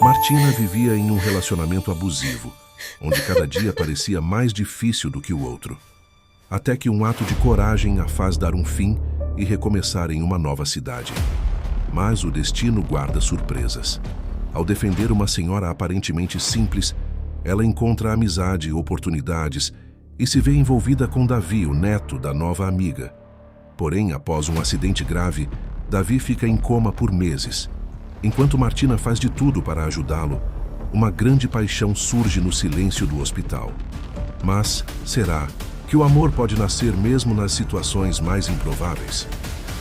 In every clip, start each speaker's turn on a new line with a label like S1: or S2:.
S1: Martina vivia em um relacionamento abusivo, onde cada dia parecia mais difícil do que o outro. Até que um ato de coragem a faz dar um fim e recomeçar em uma nova cidade. Mas o destino guarda surpresas. Ao defender uma senhora aparentemente simples, ela encontra amizade, oportunidades e se vê envolvida com Davi, o neto da nova amiga. Porém, após um acidente grave, Davi fica em coma por meses. Enquanto Martina faz de tudo para ajudá-lo, uma grande paixão surge no silêncio do hospital. Mas será que o amor pode nascer mesmo nas situações mais improváveis?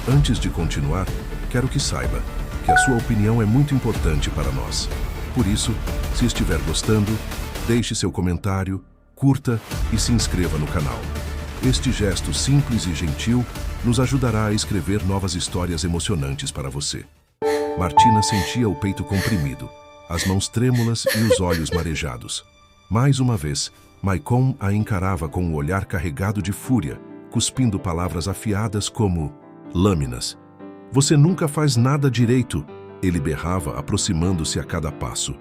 S1: Antes de continuar, quero que saiba que a sua opinião é muito importante para nós. Por isso, se estiver gostando, deixe seu comentário, curta e se inscreva no canal. Este gesto simples e gentil nos ajudará a escrever novas histórias emocionantes para você. Martina sentia o peito comprimido, as mãos trêmulas e os olhos marejados. Mais uma vez, Maicon a encarava com um olhar carregado de fúria, cuspindo palavras afiadas como lâminas. "Você nunca faz nada direito", ele berrava, aproximando-se a cada passo.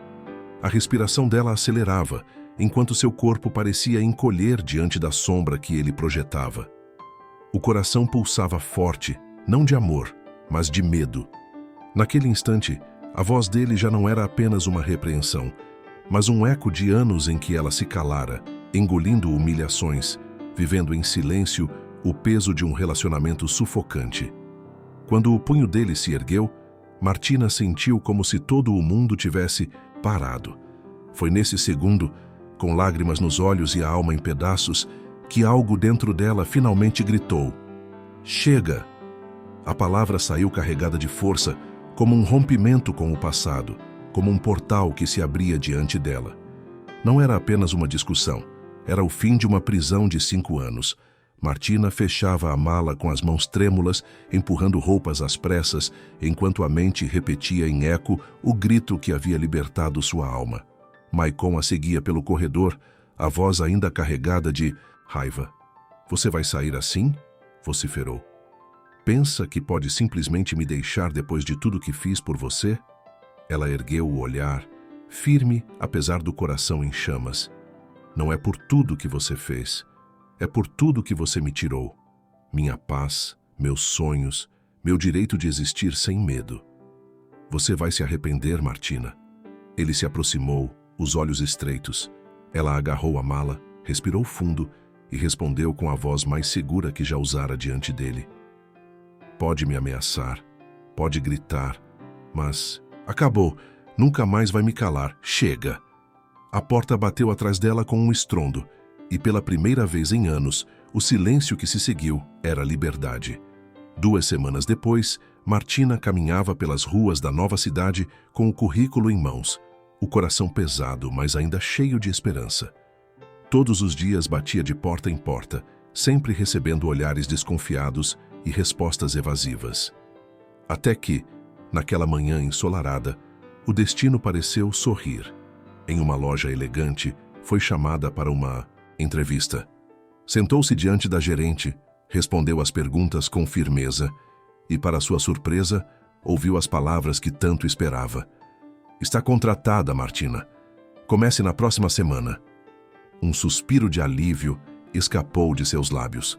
S1: A respiração dela acelerava, enquanto seu corpo parecia encolher diante da sombra que ele projetava. O coração pulsava forte, não de amor, mas de medo. Naquele instante, a voz dele já não era apenas uma repreensão, mas um eco de anos em que ela se calara, engolindo humilhações, vivendo em silêncio o peso de um relacionamento sufocante. Quando o punho dele se ergueu, Martina sentiu como se todo o mundo tivesse parado. Foi nesse segundo, com lágrimas nos olhos e a alma em pedaços, que algo dentro dela finalmente gritou: "Chega!" A palavra saiu carregada de força, como um rompimento com o passado, como um portal que se abria diante dela. Não era apenas uma discussão, era o fim de uma prisão de 5 anos. Martina fechava a mala com as mãos trêmulas, empurrando roupas às pressas, enquanto a mente repetia em eco o grito que havia libertado sua alma. Maicon a seguia pelo corredor, a voz ainda carregada de raiva. "Você vai sair assim?" vociferou. "Pensa que pode simplesmente me deixar depois de tudo que fiz por você?" Ela ergueu o olhar, firme apesar do coração em chamas. "Não é por tudo que você fez. É por tudo que você me tirou. Minha paz, meus sonhos, meu direito de existir sem medo. Você vai se arrepender, Martina." Ele se aproximou, os olhos estreitos. Ela agarrou a mala, respirou fundo e respondeu com a voz mais segura que já usara diante dele: "Pode me ameaçar, pode gritar, mas acabou, nunca mais vai me calar. Chega!" A porta bateu atrás dela com um estrondo, e pela primeira vez em anos, o silêncio que se seguiu era liberdade. 2 semanas depois, Martina caminhava pelas ruas da nova cidade com o currículo em mãos, o coração pesado, mas ainda cheio de esperança. Todos os dias batia de porta em porta, sempre recebendo olhares desconfiados e respostas evasivas. Até que, naquela manhã ensolarada, o destino pareceu sorrir. Em uma loja elegante, foi chamada para uma entrevista. Sentou-se diante da gerente, respondeu às perguntas com firmeza e, para sua surpresa, ouviu as palavras que tanto esperava: "Está contratada, Martina. Comece na próxima semana." Um suspiro de alívio escapou de seus lábios.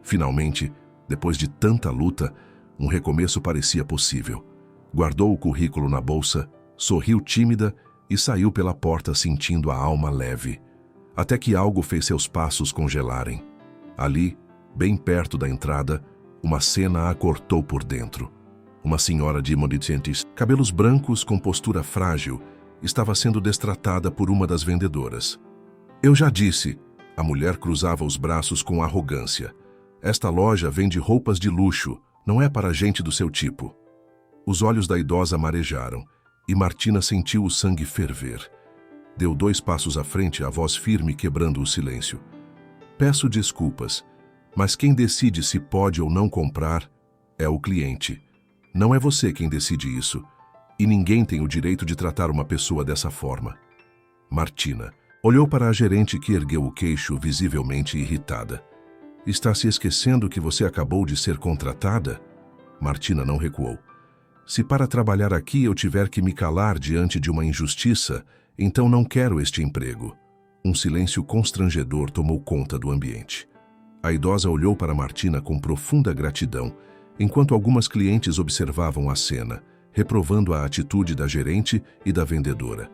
S1: Finalmente, depois de tanta luta, um recomeço parecia possível. Guardou o currículo na bolsa, sorriu tímida e saiu pela porta sentindo a alma leve. Até que algo fez seus passos congelarem. Ali, bem perto da entrada, uma cena a cortou por dentro. Uma senhora de Modicentes, cabelos brancos com postura frágil, estava sendo destratada por uma das vendedoras. "Eu já disse", a mulher cruzava os braços com arrogância. "Esta loja vende roupas de luxo, não é para gente do seu tipo." Os olhos da idosa marejaram, e Martina sentiu o sangue ferver. Deu 2 passos à frente, a voz firme quebrando o silêncio: "Peço desculpas, mas quem decide se pode ou não comprar é o cliente. Não é você quem decide isso, e ninguém tem o direito de tratar uma pessoa dessa forma." Martina olhou para a gerente, que ergueu o queixo, visivelmente irritada. "Está se esquecendo que você acabou de ser contratada?" Martina não recuou. Se para trabalhar aqui eu tiver que me calar diante de uma injustiça, então não quero este emprego. Um silêncio constrangedor tomou conta do ambiente. A idosa olhou para Martina com profunda gratidão, enquanto algumas clientes observavam a cena, reprovando a atitude da gerente e da vendedora.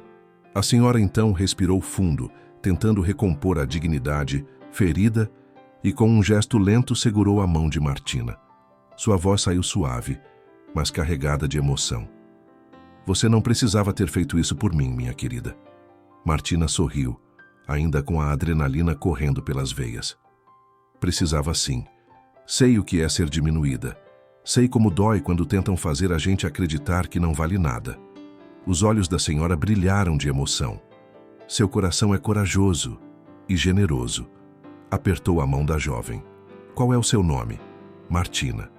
S1: A senhora então respirou fundo, tentando recompor a dignidade, ferida, e com um gesto lento segurou a mão de Martina. Sua voz saiu suave, mas carregada de emoção. Você não precisava ter feito isso por mim, minha querida. Martina sorriu, ainda com a adrenalina correndo pelas veias. Precisava sim. Sei o que é ser diminuída. Sei como dói quando tentam fazer a gente acreditar que não vale nada. Os olhos da senhora brilharam de emoção. Seu coração é corajoso e generoso. Apertou a mão da jovem. Qual é o seu nome? Martina.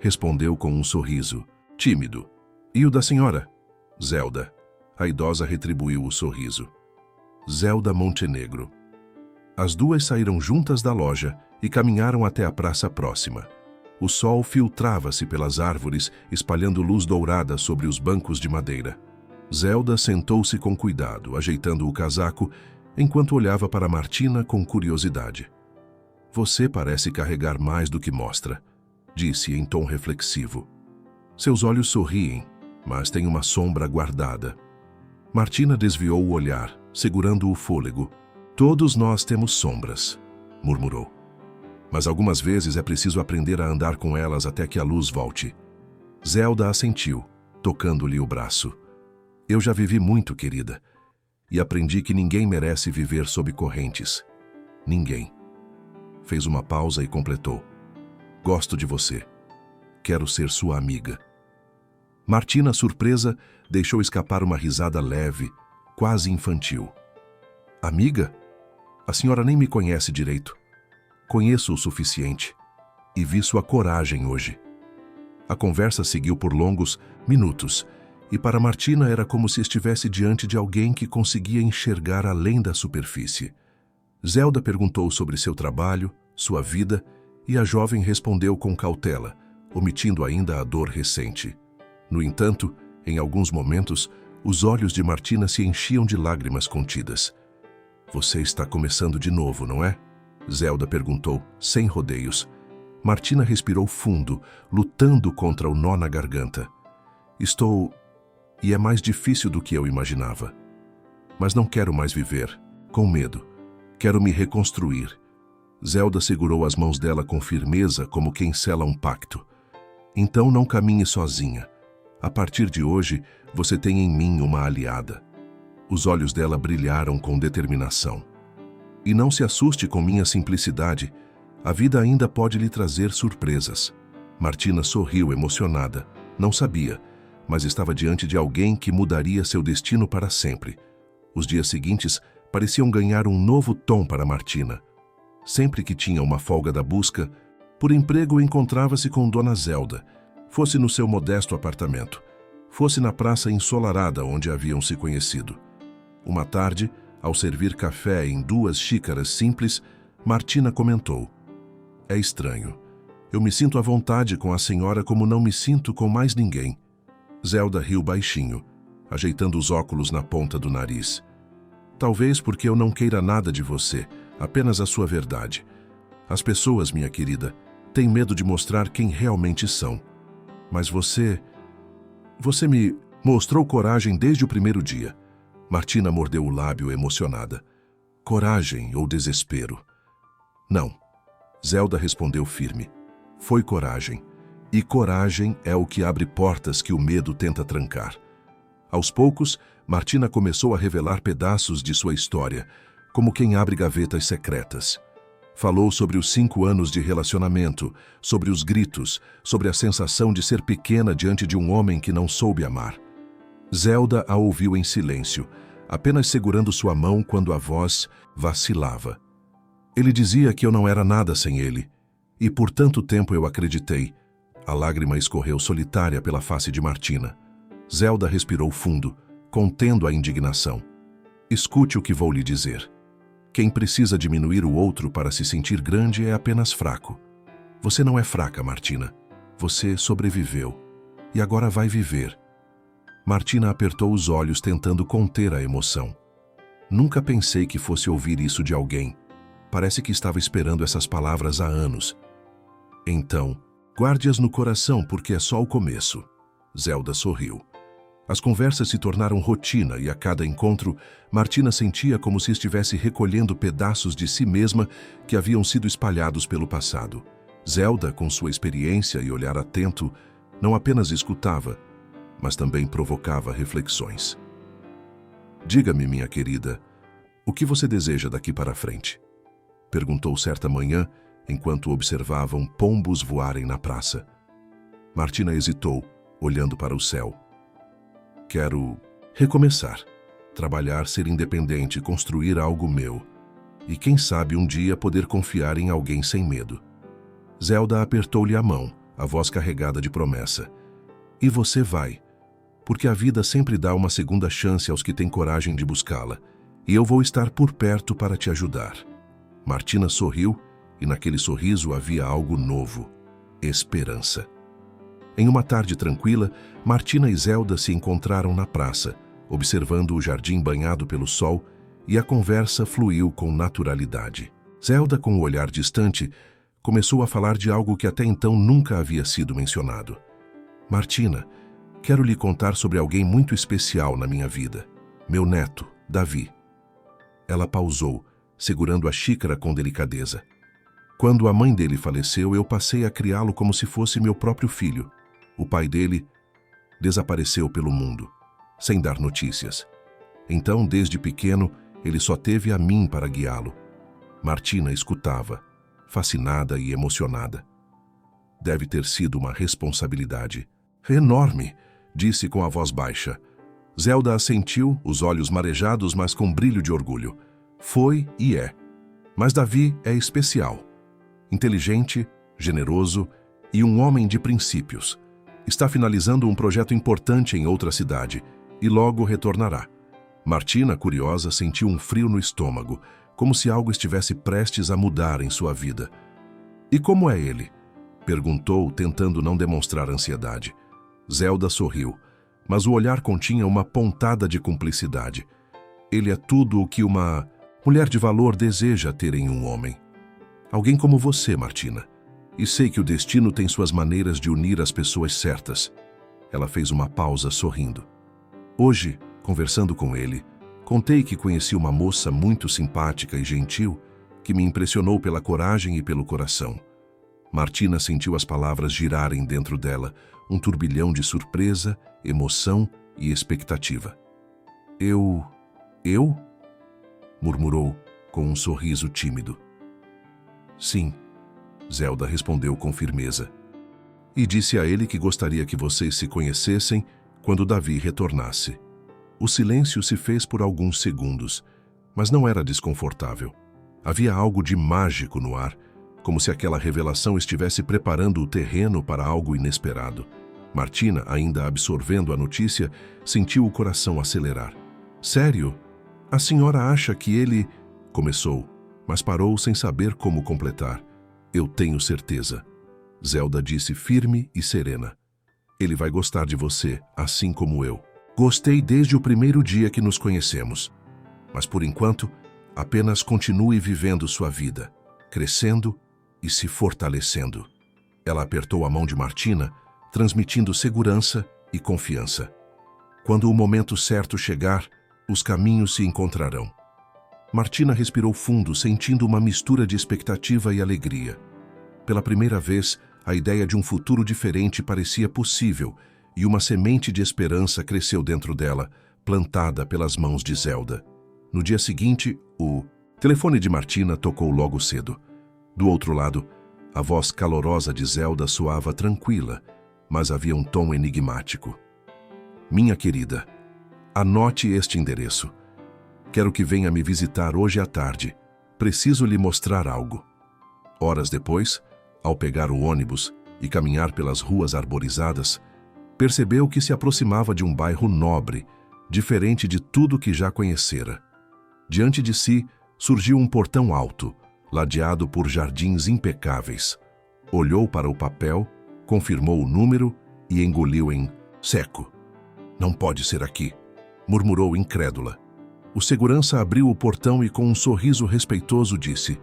S1: Respondeu com um sorriso, tímido. E o da senhora? Zelda. A idosa retribuiu o sorriso. Zelda Montenegro. As duas saíram juntas da loja e caminharam até a praça próxima. O sol filtrava-se pelas árvores, espalhando luz dourada sobre os bancos de madeira. Zelda sentou-se com cuidado, ajeitando o casaco, enquanto olhava para Martina com curiosidade. Você parece carregar mais do que mostra, disse em tom reflexivo. Seus olhos sorriem, mas tem uma sombra guardada. Martina desviou o olhar, segurando o fôlego. Todos nós temos sombras, murmurou. Mas algumas vezes é preciso aprender a andar com elas até que a luz volte. Zelda assentiu, tocando-lhe o braço. Eu já vivi muito, querida, e aprendi que ninguém merece viver sob correntes. Ninguém. Fez uma pausa e completou. Gosto de você. Quero ser sua amiga. Martina, surpresa, deixou escapar uma risada leve, quase infantil. Amiga? A senhora nem me conhece direito. Conheço o suficiente e vi sua coragem hoje. A conversa seguiu por longos minutos e para Martina era como se estivesse diante de alguém que conseguia enxergar além da superfície. Zelda perguntou sobre seu trabalho, sua vida, e a jovem respondeu com cautela, omitindo ainda a dor recente. No entanto, em alguns momentos, os olhos de Martina se enchiam de lágrimas contidas. Você está começando de novo, não é? Zelda perguntou, sem rodeios. Martina respirou fundo, lutando contra o nó na garganta. Estou... E é mais difícil do que eu imaginava. Mas não quero mais viver, com medo. Quero me reconstruir. Zelda segurou as mãos dela com firmeza, como quem sela um pacto. Então não caminhe sozinha. A partir de hoje, você tem em mim uma aliada. Os olhos dela brilharam com determinação. E não se assuste com minha simplicidade. A vida ainda pode lhe trazer surpresas. Martina sorriu emocionada. Não sabia, mas estava diante de alguém que mudaria seu destino para sempre. Os dias seguintes pareciam ganhar um novo tom para Martina. Sempre que tinha uma folga da busca, por emprego encontrava-se com Dona Zelda, fosse no seu modesto apartamento, fosse na praça ensolarada onde haviam se conhecido. Uma tarde, ao servir café em 2 xícaras simples, Martina comentou: É estranho. Eu me sinto à vontade com a senhora como não me sinto com mais ninguém. Zelda riu baixinho, ajeitando os óculos na ponta do nariz. Talvez porque eu não queira nada de você, apenas a sua verdade. As pessoas, minha querida, têm medo de mostrar quem realmente são. Mas você me mostrou coragem desde o primeiro dia. Martina mordeu o lábio emocionada. Coragem ou desespero? Não. Zelda respondeu firme. Foi coragem. E coragem é o que abre portas que o medo tenta trancar. Aos poucos, Martina começou a revelar pedaços de sua história, como quem abre gavetas secretas. Falou sobre os 5 anos de relacionamento, sobre os gritos, sobre a sensação de ser pequena diante de um homem que não soube amar. Zelda a ouviu em silêncio, apenas segurando sua mão quando a voz vacilava. Ele dizia que eu não era nada sem ele, e por tanto tempo eu acreditei. A lágrima escorreu solitária pela face de Martina. Zelda respirou fundo, contendo a indignação. Escute o que vou lhe dizer. Quem precisa diminuir o outro para se sentir grande é apenas fraco. Você não é fraca, Martina. Você sobreviveu. e agora vai viver. Martina apertou os olhos tentando conter a emoção. Nunca pensei que fosse ouvir isso de alguém. Parece que estava esperando essas palavras há anos. Então, guarde-as no coração porque é só o começo. Zelda sorriu. As conversas se tornaram rotina e a cada encontro, Martina sentia como se estivesse recolhendo pedaços de si mesma que haviam sido espalhados pelo passado. Zelda, com sua experiência e olhar atento, não apenas escutava, mas também provocava reflexões. Diga-me, minha querida, o que você deseja daqui para frente? Perguntou certa manhã, enquanto observavam pombos voarem na praça. Martina hesitou, olhando para o céu. Quero recomeçar, trabalhar, ser independente, construir algo meu. E quem sabe um dia poder confiar em alguém sem medo. Zelda apertou-lhe a mão, a voz carregada de promessa. E você vai, porque a vida sempre dá uma segunda chance aos que têm coragem de buscá-la, e eu vou estar por perto para te ajudar. Martina sorriu, e naquele sorriso havia algo novo, esperança. Em uma tarde tranquila, Martina e Zelda se encontraram na praça, observando o jardim banhado pelo sol, e a conversa fluiu com naturalidade. Zelda, com o olhar distante, começou a falar de algo que até então nunca havia sido mencionado. Martina, quero lhe contar sobre alguém muito especial na minha vida. Meu neto, Davi. Ela pausou, segurando a xícara com delicadeza. Quando a mãe dele faleceu, eu passei a criá-lo como se fosse meu próprio filho. O pai dele desapareceu pelo mundo, sem dar notícias. Então, desde pequeno, ele só teve a mim para guiá-lo. Martina escutava, fascinada e emocionada. Deve ter sido uma responsabilidade enorme, disse com a voz baixa. Zelda assentiu, os olhos marejados, mas com brilho de orgulho. Foi e é. Mas Davi é especial. Inteligente, generoso e um homem de princípios. Está finalizando um projeto importante em outra cidade e logo retornará. Martina, curiosa, sentiu um frio no estômago, como se algo estivesse prestes a mudar em sua vida. E como é ele? Perguntou, tentando não demonstrar ansiedade. Zelda sorriu, mas o olhar continha uma pontada de cumplicidade. Ele é tudo o que uma mulher de valor deseja ter em um homem. Alguém como você, Martina. E sei que o destino tem suas maneiras de unir as pessoas certas. Ela fez uma pausa sorrindo. Hoje, conversando com ele, contei que conheci uma moça muito simpática e gentil que me impressionou pela coragem e pelo coração. Martina sentiu as palavras girarem dentro dela, um turbilhão de surpresa, emoção e expectativa. Eu? Murmurou com um sorriso tímido. Sim, Zelda respondeu com firmeza. E disse a ele que gostaria que vocês se conhecessem quando Davi retornasse. O silêncio se fez por alguns segundos, mas não era desconfortável. Havia algo de mágico no ar, como se aquela revelação estivesse preparando o terreno para algo inesperado. Martina, ainda absorvendo a notícia, sentiu o coração acelerar. Sério? A senhora acha que ele... Começou, mas parou sem saber como completar. Eu tenho certeza. Zelda disse firme e serena. Ele vai gostar de você, assim como eu. Gostei desde o primeiro dia que nos conhecemos. Mas por enquanto, apenas continue vivendo sua vida, crescendo e se fortalecendo. Ela apertou a mão de Martina, transmitindo segurança e confiança. Quando o momento certo chegar, os caminhos se encontrarão. Martina respirou fundo, sentindo uma mistura de expectativa e alegria. Pela primeira vez, a ideia de um futuro diferente parecia possível, e uma semente de esperança cresceu dentro dela, plantada pelas mãos de Zelda. No dia seguinte, o telefone de Martina tocou logo cedo. Do outro lado, a voz calorosa de Zelda soava tranquila, mas havia um tom enigmático. Minha querida, anote este endereço. Quero que venha me visitar hoje à tarde. Preciso lhe mostrar algo. Horas depois, ao pegar o ônibus e caminhar pelas ruas arborizadas, percebeu que se aproximava de um bairro nobre, diferente de tudo que já conhecera. Diante de si, surgiu um portão alto, ladeado por jardins impecáveis. Olhou para o papel, confirmou o número e engoliu em seco. Não pode ser aqui, murmurou incrédula. O segurança abriu o portão e com um sorriso respeitoso disse: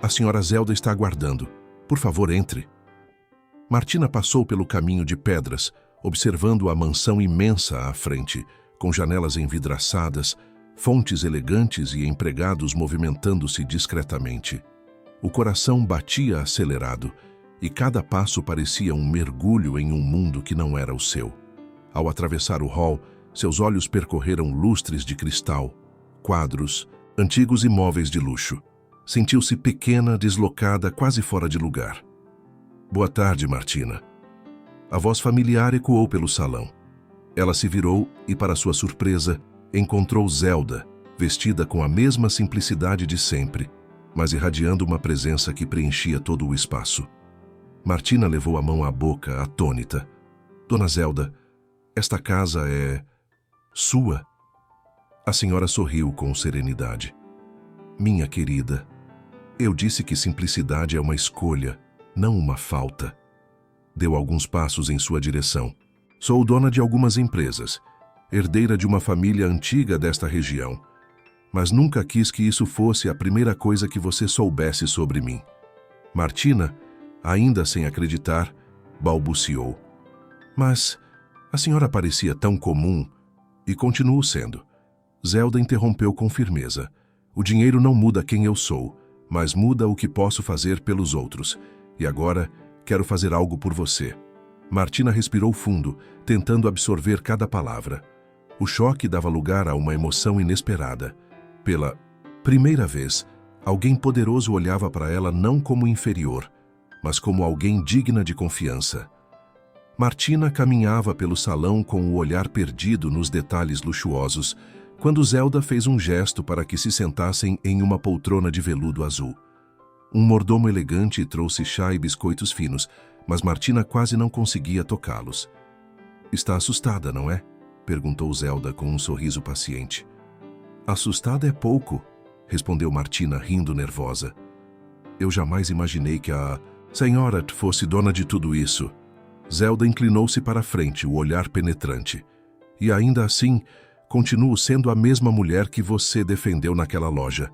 S1: a senhora Zelda está aguardando. Por favor, entre. Martina passou pelo caminho de pedras, observando a mansão imensa à frente, com janelas envidraçadas, fontes elegantes e empregados movimentando-se discretamente. O coração batia acelerado e cada passo parecia um mergulho em um mundo que não era o seu. Ao atravessar o hall, seus olhos percorreram lustres de cristal, quadros, antigos e móveis de luxo. Sentiu-se pequena, deslocada, quase fora de lugar. Boa tarde, Martina. A voz familiar ecoou pelo salão. Ela se virou e, para sua surpresa, encontrou Zelda, vestida com a mesma simplicidade de sempre, mas irradiando uma presença que preenchia todo o espaço. Martina levou a mão à boca, atônita. Dona Zelda, esta casa é sua? A senhora sorriu com serenidade. Minha querida, eu disse que simplicidade é uma escolha, não uma falta. Deu alguns passos em sua direção. Sou dona de algumas empresas, herdeira de uma família antiga desta região, mas nunca quis que isso fosse a primeira coisa que você soubesse sobre mim. Martina, ainda sem acreditar, balbuciou. Mas a senhora parecia tão comum, e continuou sendo. Zelda interrompeu com firmeza. O dinheiro não muda quem eu sou, mas muda o que posso fazer pelos outros. E agora, quero fazer algo por você. Martina respirou fundo, tentando absorver cada palavra. O choque dava lugar a uma emoção inesperada. Pela primeira vez, alguém poderoso olhava para ela não como inferior, mas como alguém digna de confiança. Martina caminhava pelo salão com o olhar perdido nos detalhes luxuosos, quando Zelda fez um gesto para que se sentassem em uma poltrona de veludo azul. Um mordomo elegante trouxe chá e biscoitos finos, mas Martina quase não conseguia tocá-los. Está assustada, não é? Perguntou Zelda com um sorriso paciente. Assustada é pouco, respondeu Martina rindo nervosa. Eu jamais imaginei que a senhora fosse dona de tudo isso. Zelda inclinou-se para a frente, o olhar penetrante. E ainda assim, continuo sendo a mesma mulher que você defendeu naquela loja.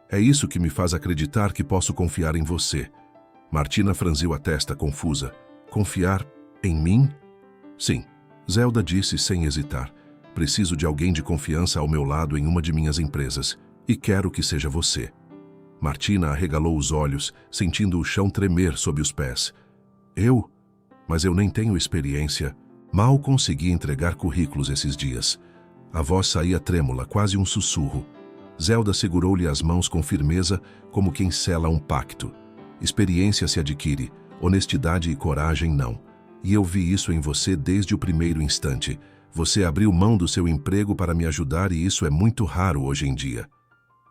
S1: É isso que me faz acreditar que posso confiar em você. Martina franziu a testa, confusa. Confiar em mim? Sim, Zelda disse sem hesitar. Preciso de alguém de confiança ao meu lado em uma de minhas empresas, e quero que seja você. Martina arregalou os olhos, sentindo o chão tremer sob os pés. Eu? Mas eu nem tenho experiência. Mal consegui entregar currículos esses dias. A voz saía trêmula, quase um sussurro. Zelda segurou-lhe as mãos com firmeza, como quem sela um pacto. Experiência se adquire, honestidade e coragem não. E eu vi isso em você desde o primeiro instante. Você abriu mão do seu emprego para me ajudar e isso é muito raro hoje em dia.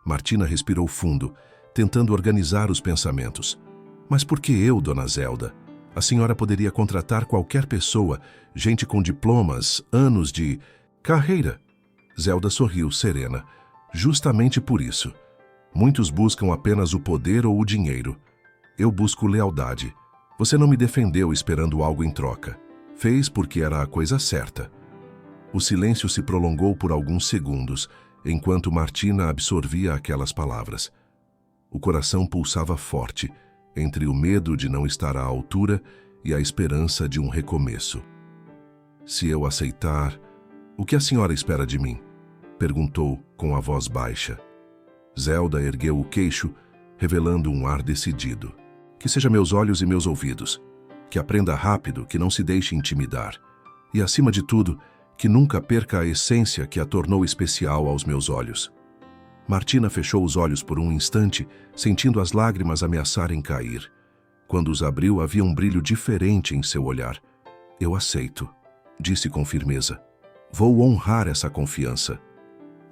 S1: Martina respirou fundo, tentando organizar os pensamentos. Mas por que eu, dona Zelda? A senhora poderia contratar qualquer pessoa, gente com diplomas, anos de carreira. Zelda sorriu, serena. Justamente por isso. Muitos buscam apenas o poder ou o dinheiro. Eu busco lealdade. Você não me defendeu esperando algo em troca. Fez porque era a coisa certa. O silêncio se prolongou por alguns segundos, enquanto Martina absorvia aquelas palavras. O coração pulsava forte, entre o medo de não estar à altura e a esperança de um recomeço. Se eu aceitar, o que a senhora espera de mim? Perguntou com a voz baixa. Zelda ergueu o queixo, revelando um ar decidido. Que seja meus olhos e meus ouvidos. Que aprenda rápido, que não se deixe intimidar. E, acima de tudo, que nunca perca a essência que a tornou especial aos meus olhos. Martina fechou os olhos por um instante, sentindo as lágrimas ameaçarem cair. Quando os abriu, havia um brilho diferente em seu olhar. Eu aceito, disse com firmeza. Vou honrar essa confiança.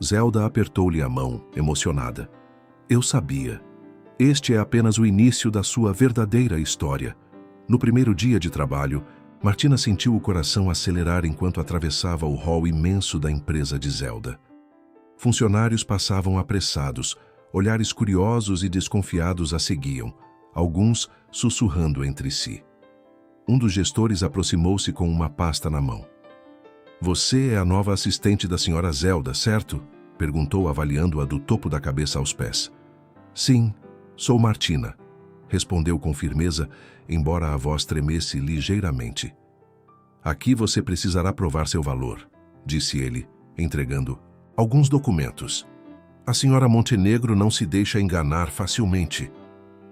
S1: Zelda apertou-lhe a mão, emocionada. Eu sabia. Este é apenas o início da sua verdadeira história. No primeiro dia de trabalho, Martina sentiu o coração acelerar enquanto atravessava o hall imenso da empresa de Zelda. Funcionários passavam apressados, olhares curiosos e desconfiados a seguiam, alguns sussurrando entre si. Um dos gestores aproximou-se com uma pasta na mão. Você é a nova assistente da senhora Zelda, certo? Perguntou, avaliando-a do topo da cabeça aos pés. Sim, sou Martina, respondeu com firmeza, embora a voz tremesse ligeiramente. Aqui você precisará provar seu valor, disse ele, entregando alguns documentos. A senhora Montenegro não se deixa enganar facilmente.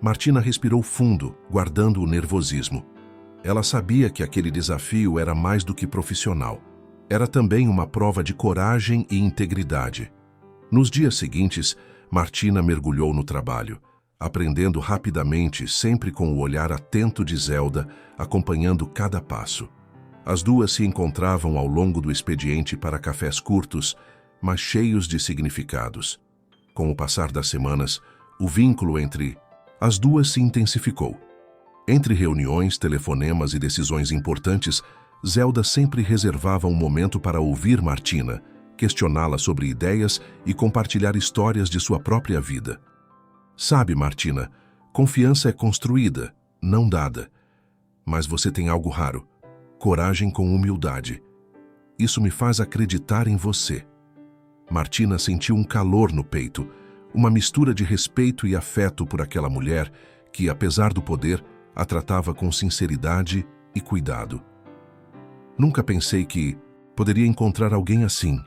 S1: Martina respirou fundo, guardando o nervosismo. Ela sabia que aquele desafio era mais do que profissional. Era também uma prova de coragem e integridade. Nos dias seguintes, Martina mergulhou no trabalho, aprendendo rapidamente, sempre com o olhar atento de Zelda, acompanhando cada passo. As duas se encontravam ao longo do expediente para cafés curtos, mas cheios de significados. Com o passar das semanas, o vínculo entre as duas se intensificou. Entre reuniões, telefonemas e decisões importantes, Zelda sempre reservava um momento para ouvir Martina, questioná-la sobre ideias e compartilhar histórias de sua própria vida. Sabe, Martina, confiança é construída, não dada. Mas você tem algo raro: coragem com humildade. Isso me faz acreditar em você. Martina sentiu um calor no peito, uma mistura de respeito e afeto por aquela mulher que, apesar do poder, a tratava com sinceridade e cuidado. Nunca pensei que poderia encontrar alguém assim,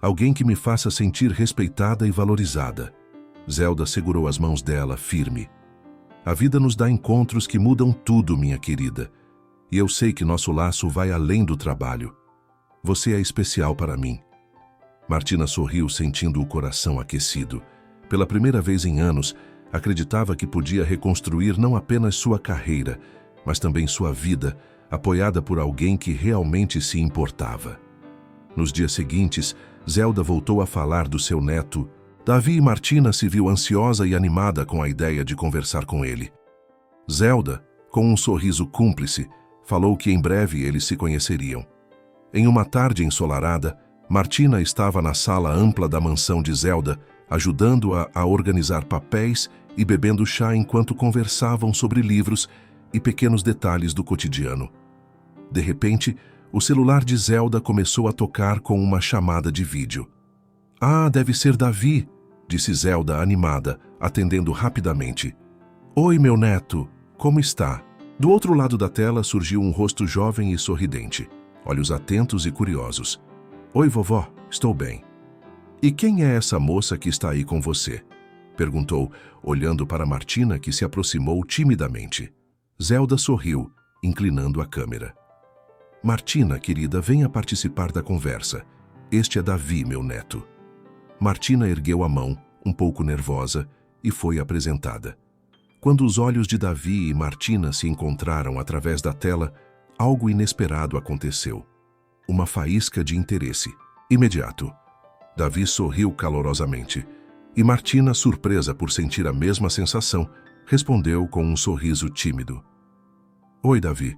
S1: alguém que me faça sentir respeitada e valorizada. Zelda segurou as mãos dela, firme. A vida nos dá encontros que mudam tudo, minha querida. E eu sei que nosso laço vai além do trabalho. Você é especial para mim. Martina sorriu, sentindo o coração aquecido. Pela primeira vez em anos, acreditava que podia reconstruir não apenas sua carreira, mas também sua vida, apoiada por alguém que realmente se importava. Nos dias seguintes, Zelda voltou a falar do seu neto. Davi, e Martina se viu ansiosa e animada com a ideia de conversar com ele. Zelda, com um sorriso cúmplice, falou que em breve eles se conheceriam. Em uma tarde ensolarada, Martina estava na sala ampla da mansão de Zelda, ajudando-a a organizar papéis e bebendo chá enquanto conversavam sobre livros e pequenos detalhes do cotidiano. De repente, o celular de Zelda começou a tocar com uma chamada de vídeo. Ah, deve ser Davi, disse Zelda animada, atendendo rapidamente. Oi, meu neto, como está? Do outro lado da tela surgiu um rosto jovem e sorridente, olhos atentos e curiosos. Oi, vovó, estou bem. E quem é essa moça que está aí com você? Perguntou, olhando para Martina, que se aproximou timidamente. Zelda sorriu, inclinando a câmera. Martina, querida, venha participar da conversa. Este é Davi, meu neto. Martina ergueu a mão, um pouco nervosa, e foi apresentada. Quando os olhos de Davi e Martina se encontraram através da tela, algo inesperado aconteceu. Uma faísca de interesse, imediato. Davi sorriu calorosamente, e Martina, surpresa por sentir a mesma sensação, respondeu com um sorriso tímido. Oi, Davi,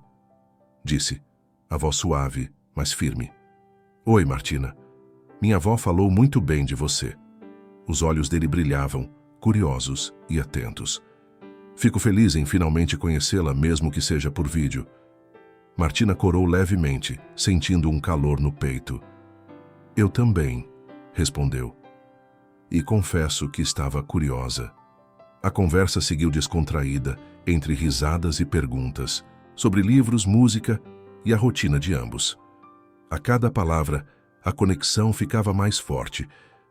S1: disse, a voz suave, mas firme. Oi, Martina. Minha avó falou muito bem de você. Os olhos dele brilhavam, curiosos e atentos. Fico feliz em finalmente conhecê-la, mesmo que seja por vídeo. Martina corou levemente, sentindo um calor no peito. Eu também, respondeu. E confesso que estava curiosa. A conversa seguiu descontraída, entre risadas e perguntas, sobre livros, música e a rotina de ambos. A cada palavra, a conexão ficava mais forte,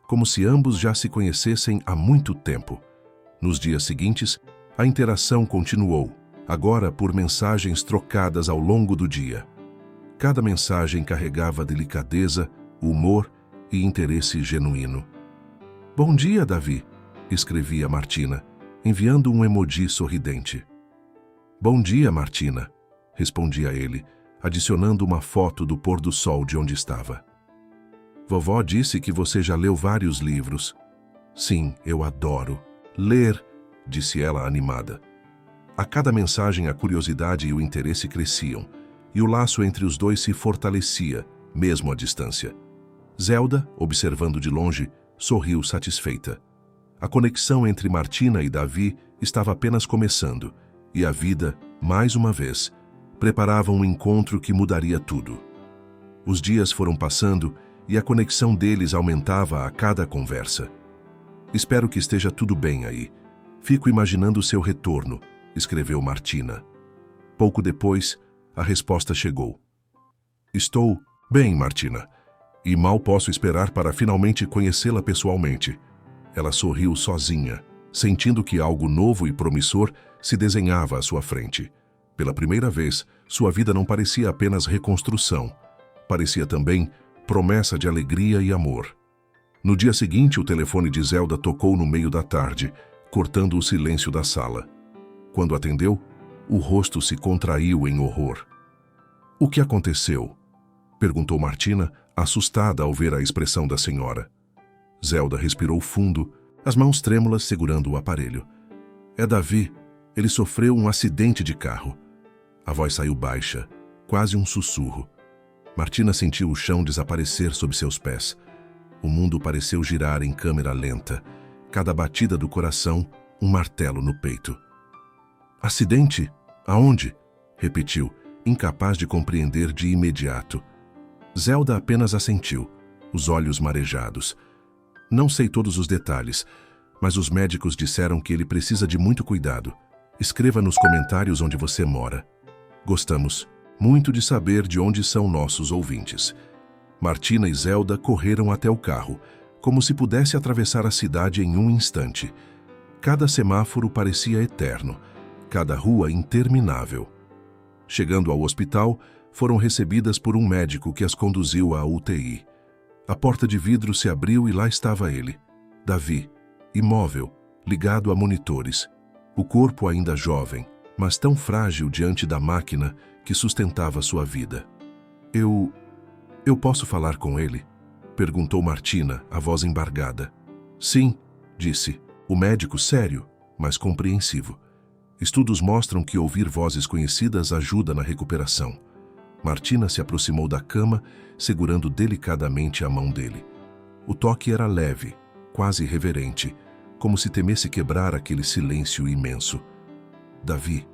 S1: como se ambos já se conhecessem há muito tempo. Nos dias seguintes, a interação continuou, agora por mensagens trocadas ao longo do dia. Cada mensagem carregava delicadeza, humor e interesse genuíno. Bom dia, Davi, escrevia Martina, enviando um emoji sorridente. Bom dia, Martina, respondia ele, adicionando uma foto do pôr do sol de onde estava. Vovó disse que você já leu vários livros. Sim, eu adoro ler, disse ela animada. A cada mensagem a curiosidade e o interesse cresciam, e o laço entre os dois se fortalecia, mesmo à distância. Zelda, observando de longe, sorriu satisfeita. A conexão entre Martina e Davi estava apenas começando, e a vida, mais uma vez, preparavam um encontro que mudaria tudo. Os dias foram passando e a conexão deles aumentava a cada conversa. "Espero que esteja tudo bem aí. Fico imaginando seu retorno", escreveu Martina. Pouco depois, a resposta chegou. "Estou bem, Martina, e mal posso esperar para finalmente conhecê-la pessoalmente." Ela sorriu sozinha, sentindo que algo novo e promissor se desenhava à sua frente. Pela primeira vez, sua vida não parecia apenas reconstrução. Parecia também promessa de alegria e amor. No dia seguinte, o telefone de Zelda tocou no meio da tarde, cortando o silêncio da sala. Quando atendeu, o rosto se contraiu em horror. "O que aconteceu?" perguntou Martina, assustada ao ver a expressão da senhora. Zelda respirou fundo, as mãos trêmulas segurando o aparelho. "É Davi. Ele sofreu um acidente de carro." A voz saiu baixa, quase um sussurro. Martina sentiu o chão desaparecer sob seus pés. O mundo pareceu girar em câmera lenta. Cada batida do coração, um martelo no peito. "Acidente? Aonde?" repetiu, incapaz de compreender de imediato. Zelda apenas assentiu, os olhos marejados. "Não sei todos os detalhes, mas os médicos disseram que ele precisa de muito cuidado. Escreva nos comentários onde você mora. Gostamos muito de saber de onde são nossos ouvintes." Martina e Zelda correram até o carro, como se pudesse atravessar a cidade em um instante. Cada semáforo parecia eterno, cada rua interminável. Chegando ao hospital, foram recebidas por um médico que as conduziu à UTI. A porta de vidro se abriu e lá estava ele, Davi, imóvel, ligado a monitores. O corpo ainda jovem, mas tão frágil diante da máquina que sustentava sua vida. Eu posso falar com ele?" perguntou Martina, a voz embargada. "Sim", disse, o médico sério, mas compreensivo. Estudos mostram que ouvir vozes conhecidas ajuda na recuperação. Martina se aproximou da cama, segurando delicadamente a mão dele. O toque era leve, quase reverente, como se temesse quebrar aquele silêncio imenso. "Davi."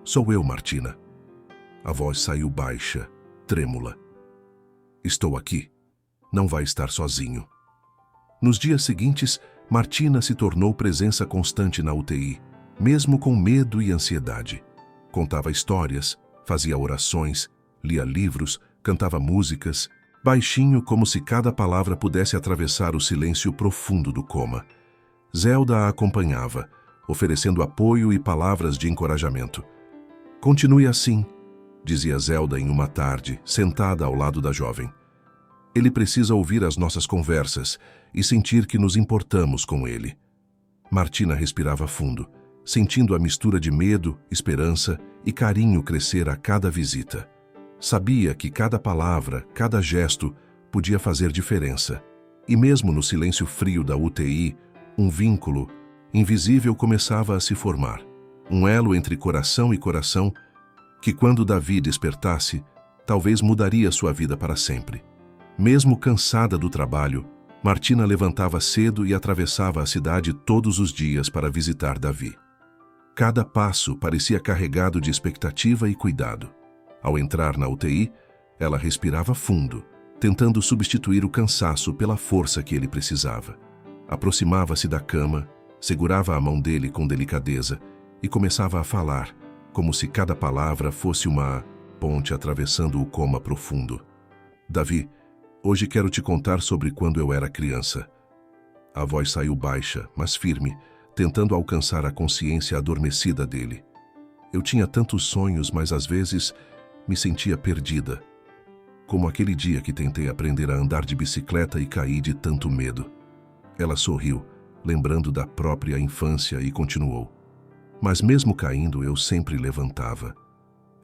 S1: "Sou eu, Martina." A voz saiu baixa, trêmula. "Estou aqui. Não vai estar sozinho." Nos dias seguintes, Martina se tornou presença constante na UTI, mesmo com medo e ansiedade. Contava histórias, fazia orações, lia livros, cantava músicas, baixinho como se cada palavra pudesse atravessar o silêncio profundo do coma. Zelda a acompanhava, oferecendo apoio e palavras de encorajamento. "Continue assim", dizia Zelda em uma tarde, sentada ao lado da jovem. "Ele precisa ouvir as nossas conversas e sentir que nos importamos com ele." Martina respirava fundo, sentindo a mistura de medo, esperança e carinho crescer a cada visita. Sabia que cada palavra, cada gesto, podia fazer diferença. E mesmo no silêncio frio da UTI, um vínculo invisível começava a se formar. Um elo entre coração e coração que, quando Davi despertasse, talvez mudaria sua vida para sempre. Mesmo cansada do trabalho, Martina levantava cedo e atravessava a cidade todos os dias para visitar Davi. Cada passo parecia carregado de expectativa e cuidado. Ao entrar na UTI, ela respirava fundo, tentando substituir o cansaço pela força que ele precisava. Aproximava-se da cama, segurava a mão dele com delicadeza e começava a falar, como se cada palavra fosse uma ponte atravessando o coma profundo. "Davi, hoje quero te contar sobre quando eu era criança." A voz saiu baixa, mas firme, tentando alcançar a consciência adormecida dele. "Eu tinha tantos sonhos, mas às vezes me sentia perdida. Como aquele dia que tentei aprender a andar de bicicleta e caí de tanto medo." Ela sorriu, lembrando da própria infância, e continuou. "Mas mesmo caindo, eu sempre levantava.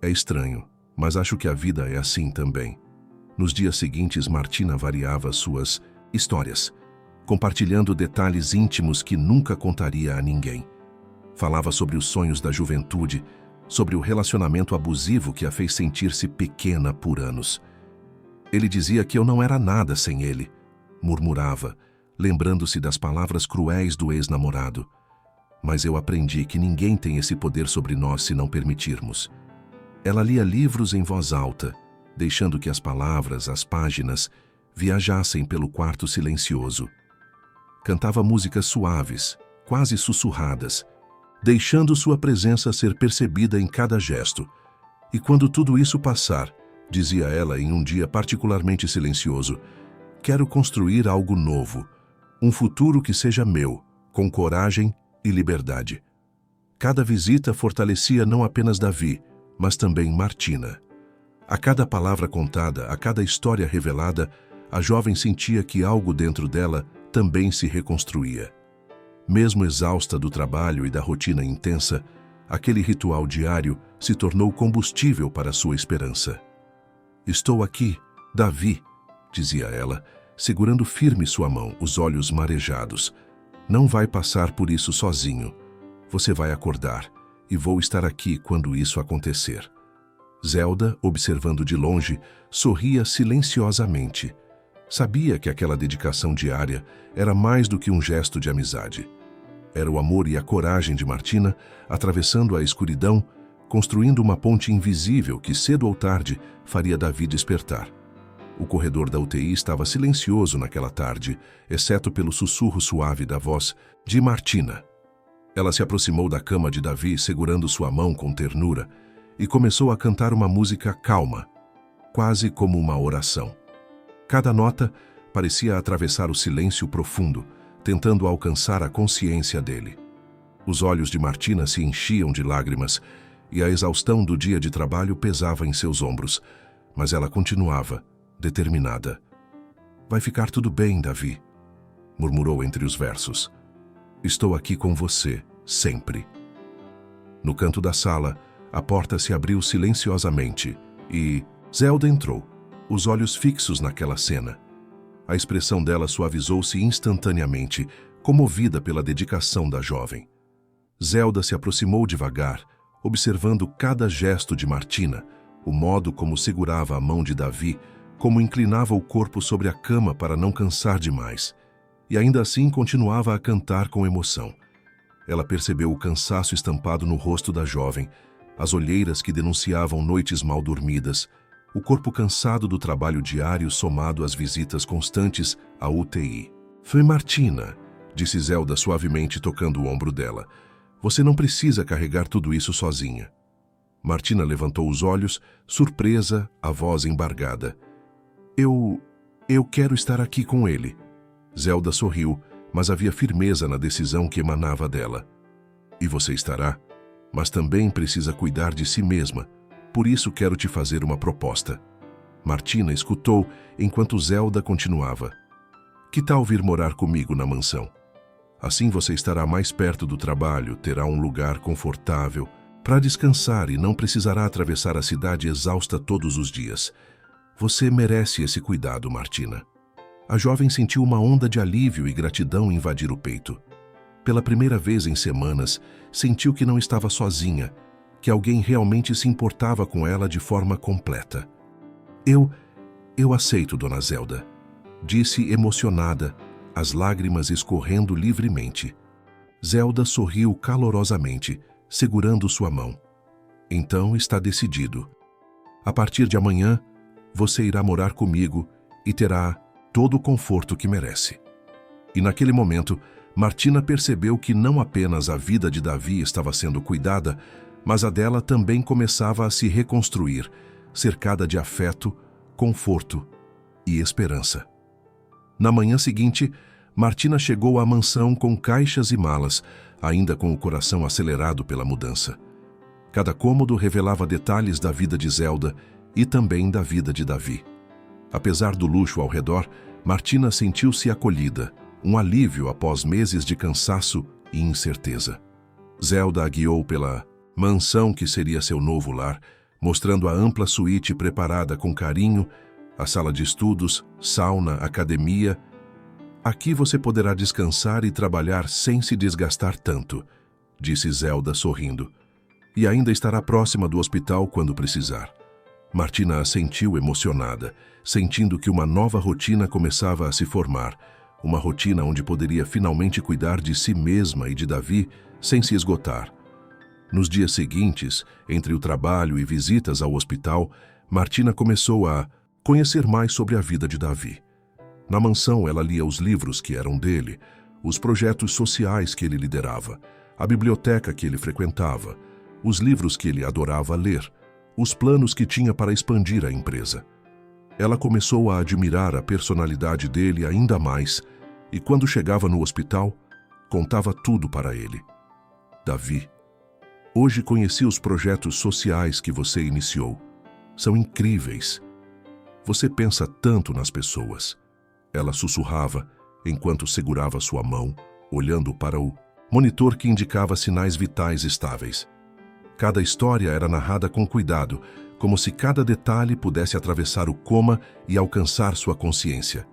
S1: É estranho, mas acho que a vida é assim também." Nos dias seguintes, Martina variava suas histórias, compartilhando detalhes íntimos que nunca contaria a ninguém. Falava sobre os sonhos da juventude, sobre o relacionamento abusivo que a fez sentir-se pequena por anos. "Ele dizia que eu não era nada sem ele", murmurava, lembrando-se das palavras cruéis do ex-namorado. "Mas eu aprendi que ninguém tem esse poder sobre nós se não permitirmos." Ela lia livros em voz alta, deixando que as palavras, as páginas, viajassem pelo quarto silencioso. Cantava músicas suaves, quase sussurradas, deixando sua presença ser percebida em cada gesto. E quando tudo isso passar, dizia ela em um dia particularmente silencioso, quero construir algo novo, um futuro que seja meu, com coragem e liberdade. Cada visita fortalecia não apenas Davi, mas também Martina. A cada palavra contada, a cada história revelada, a jovem sentia que algo dentro dela também se reconstruía. Mesmo exausta do trabalho e da rotina intensa, aquele ritual diário se tornou combustível para sua esperança. Estou aqui, Davi, dizia ela, segurando firme sua mão, os olhos marejados. Não vai passar por isso sozinho. Você vai acordar, e vou estar aqui quando isso acontecer. Zelda, observando de longe, sorria silenciosamente. Sabia que aquela dedicação diária era mais do que um gesto de amizade. Era o amor e a coragem de Martina, atravessando a escuridão, construindo uma ponte invisível que cedo ou tarde faria Davi despertar. O corredor da UTI estava silencioso naquela tarde, exceto pelo sussurro suave da voz de Martina. Ela se aproximou da cama de Davi, segurando sua mão com ternura, e começou a cantar uma música calma, quase como uma oração. Cada nota parecia atravessar o silêncio profundo, tentando alcançar a consciência dele. Os olhos de Martina se enchiam de lágrimas e a exaustão do dia de trabalho pesava em seus ombros, mas ela continuava, determinada. Vai ficar tudo bem, Davi, murmurou entre os versos. Estou aqui com você, sempre. No canto da sala, a porta se abriu silenciosamente e Zelda entrou, os olhos fixos naquela cena. A expressão dela suavizou-se instantaneamente, comovida pela dedicação da jovem. Zelda se aproximou devagar, observando cada gesto de Martina, o modo como segurava a mão de Davi, como inclinava o corpo sobre a cama para não cansar demais. E ainda assim continuava a cantar com emoção. Ela percebeu o cansaço estampado no rosto da jovem, as olheiras que denunciavam noites mal dormidas, o corpo cansado do trabalho diário somado às visitas constantes à UTI. Foi Martina, disse Zelda suavemente tocando o ombro dela. Você não precisa carregar tudo isso sozinha. Martina levantou os olhos, surpresa, a voz embargada. Eu quero estar aqui com ele. Zelda sorriu, mas havia firmeza na decisão que emanava dela. E você estará, mas também precisa cuidar de si mesma. Por isso quero te fazer uma proposta. Martina escutou enquanto Zelda continuava. Que tal vir morar comigo na mansão? Assim você estará mais perto do trabalho, terá um lugar confortável para descansar e não precisará atravessar a cidade exausta todos os dias. Você merece esse cuidado, Martina. A jovem sentiu uma onda de alívio e gratidão invadir o peito. Pela primeira vez em semanas, sentiu que não estava sozinha, que alguém realmente se importava com ela de forma completa. Eu aceito, Dona Zelda, disse emocionada, as lágrimas escorrendo livremente. Zelda sorriu calorosamente, segurando sua mão. Então está decidido. A partir de amanhã, você irá morar comigo e terá todo o conforto que merece. E naquele momento, Martina percebeu que não apenas a vida de Davi estava sendo cuidada, mas a dela também começava a se reconstruir, cercada de afeto, conforto e esperança. Na manhã seguinte, Martina chegou à mansão com caixas e malas, ainda com o coração acelerado pela mudança. Cada cômodo revelava detalhes da vida de Zelda e também da vida de Davi. Apesar do luxo ao redor, Martina sentiu-se acolhida, um alívio após meses de cansaço e incerteza. Zelda a guiou pela mansão que seria seu novo lar, mostrando a ampla suíte preparada com carinho, a sala de estudos, sauna, academia. Aqui você poderá descansar e trabalhar sem se desgastar tanto, disse Zelda sorrindo. E ainda estará próxima do hospital quando precisar. Martina assentiu emocionada, sentindo que uma nova rotina começava a se formar, uma rotina onde poderia finalmente cuidar de si mesma e de Davi sem se esgotar. Nos dias seguintes, entre o trabalho e visitas ao hospital, Martina começou a conhecer mais sobre a vida de Davi. Na mansão, ela lia os livros que eram dele, os projetos sociais que ele liderava, a biblioteca que ele frequentava, os livros que ele adorava ler, os planos que tinha para expandir a empresa. Ela começou a admirar a personalidade dele ainda mais e, quando chegava no hospital, contava tudo para ele. Davi, hoje conheci os projetos sociais que você iniciou. São incríveis. Você pensa tanto nas pessoas. Ela sussurrava enquanto segurava sua mão, olhando para o monitor que indicava sinais vitais estáveis. Cada história era narrada com cuidado, como se cada detalhe pudesse atravessar o coma e alcançar sua consciência.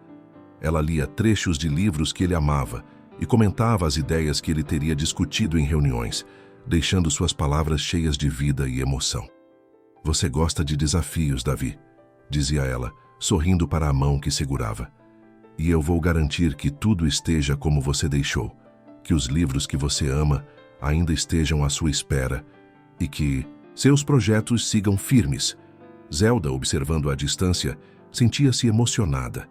S1: Ela lia trechos de livros que ele amava e comentava as ideias que ele teria discutido em reuniões, deixando suas palavras cheias de vida e emoção. Você gosta de desafios, Davi, dizia ela, sorrindo para a mão que segurava. E eu vou garantir que tudo esteja como você deixou, que os livros que você ama ainda estejam à sua espera e que seus projetos sigam firmes. Zelda, observando à distância, sentia-se emocionada.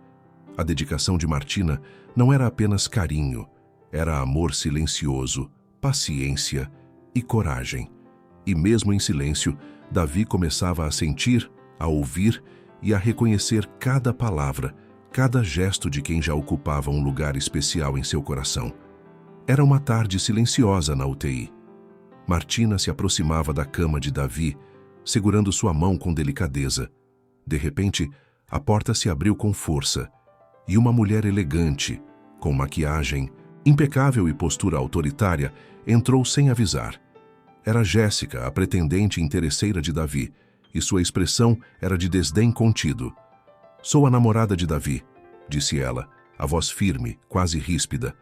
S1: A dedicação de Martina não era apenas carinho, era amor silencioso, paciência e coragem. E mesmo em silêncio, Davi começava a sentir, a ouvir e a reconhecer cada palavra, cada gesto de quem já ocupava um lugar especial em seu coração. Era uma tarde silenciosa na UTI. Martina se aproximava da cama de Davi, segurando sua mão com delicadeza. De repente, a porta se abriu com força, e uma mulher elegante, com maquiagem impecável e postura autoritária, entrou sem avisar. Era Jéssica, a pretendente interesseira de Davi, e sua expressão era de desdém contido. Sou a namorada de Davi, disse ela, a voz firme, quase ríspida.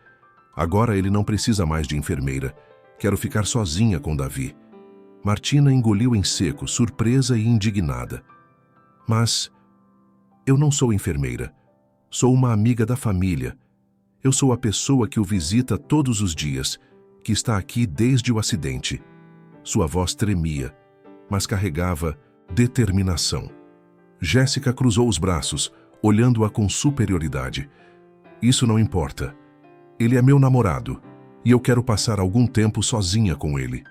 S1: Agora ele não precisa mais de enfermeira. Quero ficar sozinha com Davi. Martina engoliu em seco, surpresa e indignada. Mas eu não sou enfermeira. Sou uma amiga da família. Eu sou a pessoa que o visita todos os dias, que está aqui desde o acidente. Sua voz tremia, mas carregava determinação. Jéssica cruzou os braços, olhando-a com superioridade. Isso não importa. Ele é meu namorado, e eu quero passar algum tempo sozinha com ele.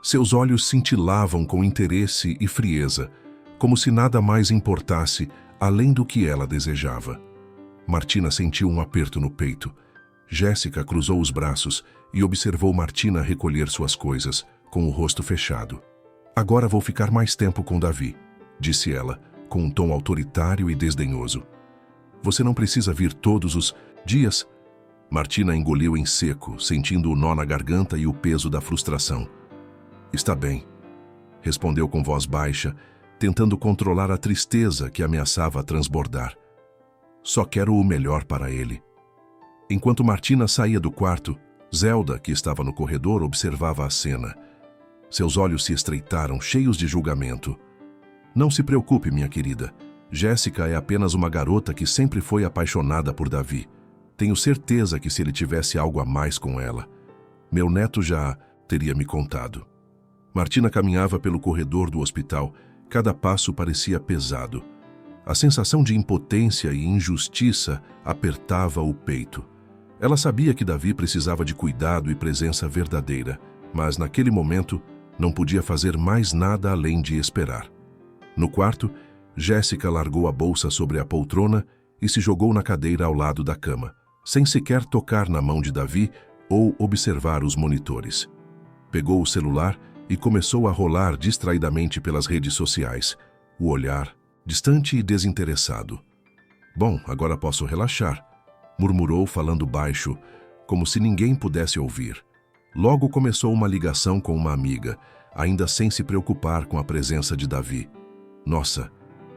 S1: Seus olhos cintilavam com interesse e frieza, como se nada mais importasse além do que ela desejava. Martina sentiu um aperto no peito. Jéssica cruzou os braços e observou Martina recolher suas coisas, com o rosto fechado. Agora vou ficar mais tempo com Davi, disse ela, com um tom autoritário e desdenhoso. Você não precisa vir todos os dias. Martina engoliu em seco, sentindo o nó na garganta e o peso da frustração. Está bem, respondeu com voz baixa, tentando controlar a tristeza que ameaçava transbordar. Só quero o melhor para ele. Enquanto Martina saía do quarto, Zelda, que estava no corredor, observava a cena. Seus olhos se estreitaram, cheios de julgamento. Não se preocupe, minha querida. Jéssica é apenas uma garota que sempre foi apaixonada por Davi. Tenho certeza que se ele tivesse algo a mais com ela, meu neto já teria me contado. Martina caminhava pelo corredor do hospital. Cada passo parecia pesado. A sensação de impotência e injustiça apertava o peito. Ela sabia que Davi precisava de cuidado e presença verdadeira, mas naquele momento não podia fazer mais nada além de esperar. No quarto, Jéssica largou a bolsa sobre a poltrona e se jogou na cadeira ao lado da cama, sem sequer tocar na mão de Davi ou observar os monitores. Pegou o celular e começou a rolar distraidamente pelas redes sociais, o olhar distante e desinteressado. Bom, agora posso relaxar, murmurou falando baixo, como se ninguém pudesse ouvir. Logo começou uma ligação com uma amiga, ainda sem se preocupar com a presença de Davi. Nossa,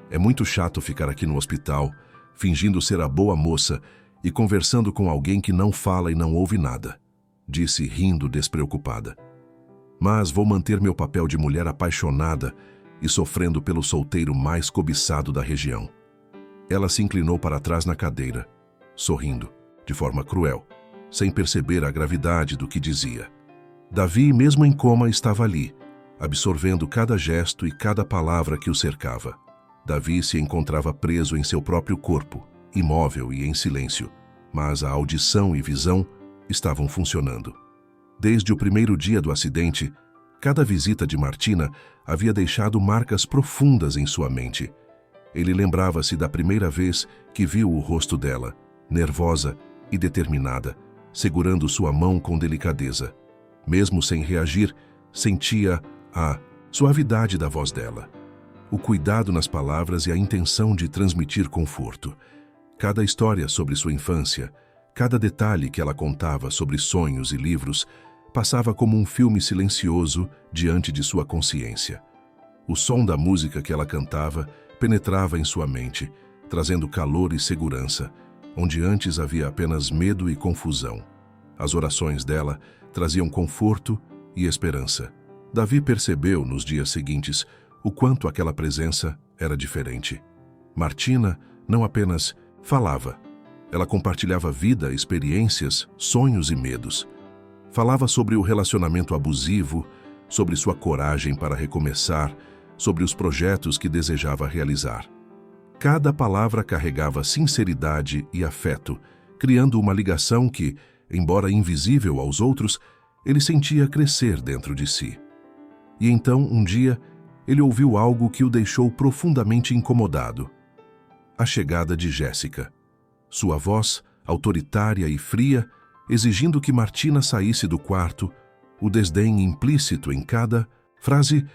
S1: é muito chato ficar aqui no hospital, fingindo ser a boa moça e conversando com alguém que não fala e não ouve nada, disse rindo despreocupada. Mas vou manter meu papel de mulher apaixonada e sofrendo pelo solteiro mais cobiçado da região. Ela se inclinou para trás na cadeira, sorrindo, de forma cruel, sem perceber a gravidade do que dizia. Davi, mesmo em coma, estava ali, absorvendo cada gesto e cada palavra que o cercava. Davi se encontrava preso em seu próprio corpo, imóvel e em silêncio, mas a audição e visão estavam funcionando. Desde o primeiro dia do acidente, cada visita de Martina havia deixado marcas profundas em sua mente. Ele lembrava-se da primeira vez que viu o rosto dela, nervosa e determinada, segurando sua mão com delicadeza. Mesmo sem reagir, sentia a suavidade da voz dela, o cuidado nas palavras e a intenção de transmitir conforto. Cada história sobre sua infância, cada detalhe que ela contava sobre sonhos e livros, passava como um filme silencioso diante de sua consciência. O som da música que ela cantava penetrava em sua mente, trazendo calor e segurança, onde antes havia apenas medo e confusão. As orações dela traziam conforto e esperança. Davi percebeu nos dias seguintes o quanto aquela presença era diferente. Martina não apenas falava, ela compartilhava vida, experiências, sonhos e medos. Falava sobre o relacionamento abusivo, sobre sua coragem para recomeçar, sobre os projetos que desejava realizar. Cada palavra carregava sinceridade e afeto, criando uma ligação que, embora invisível aos outros, ele sentia crescer dentro de si. E então, um dia, ele ouviu algo que o deixou profundamente incomodado. A chegada de Jéssica. Sua voz, autoritária e fria, exigindo que Martina saísse do quarto, o desdém implícito em cada frase,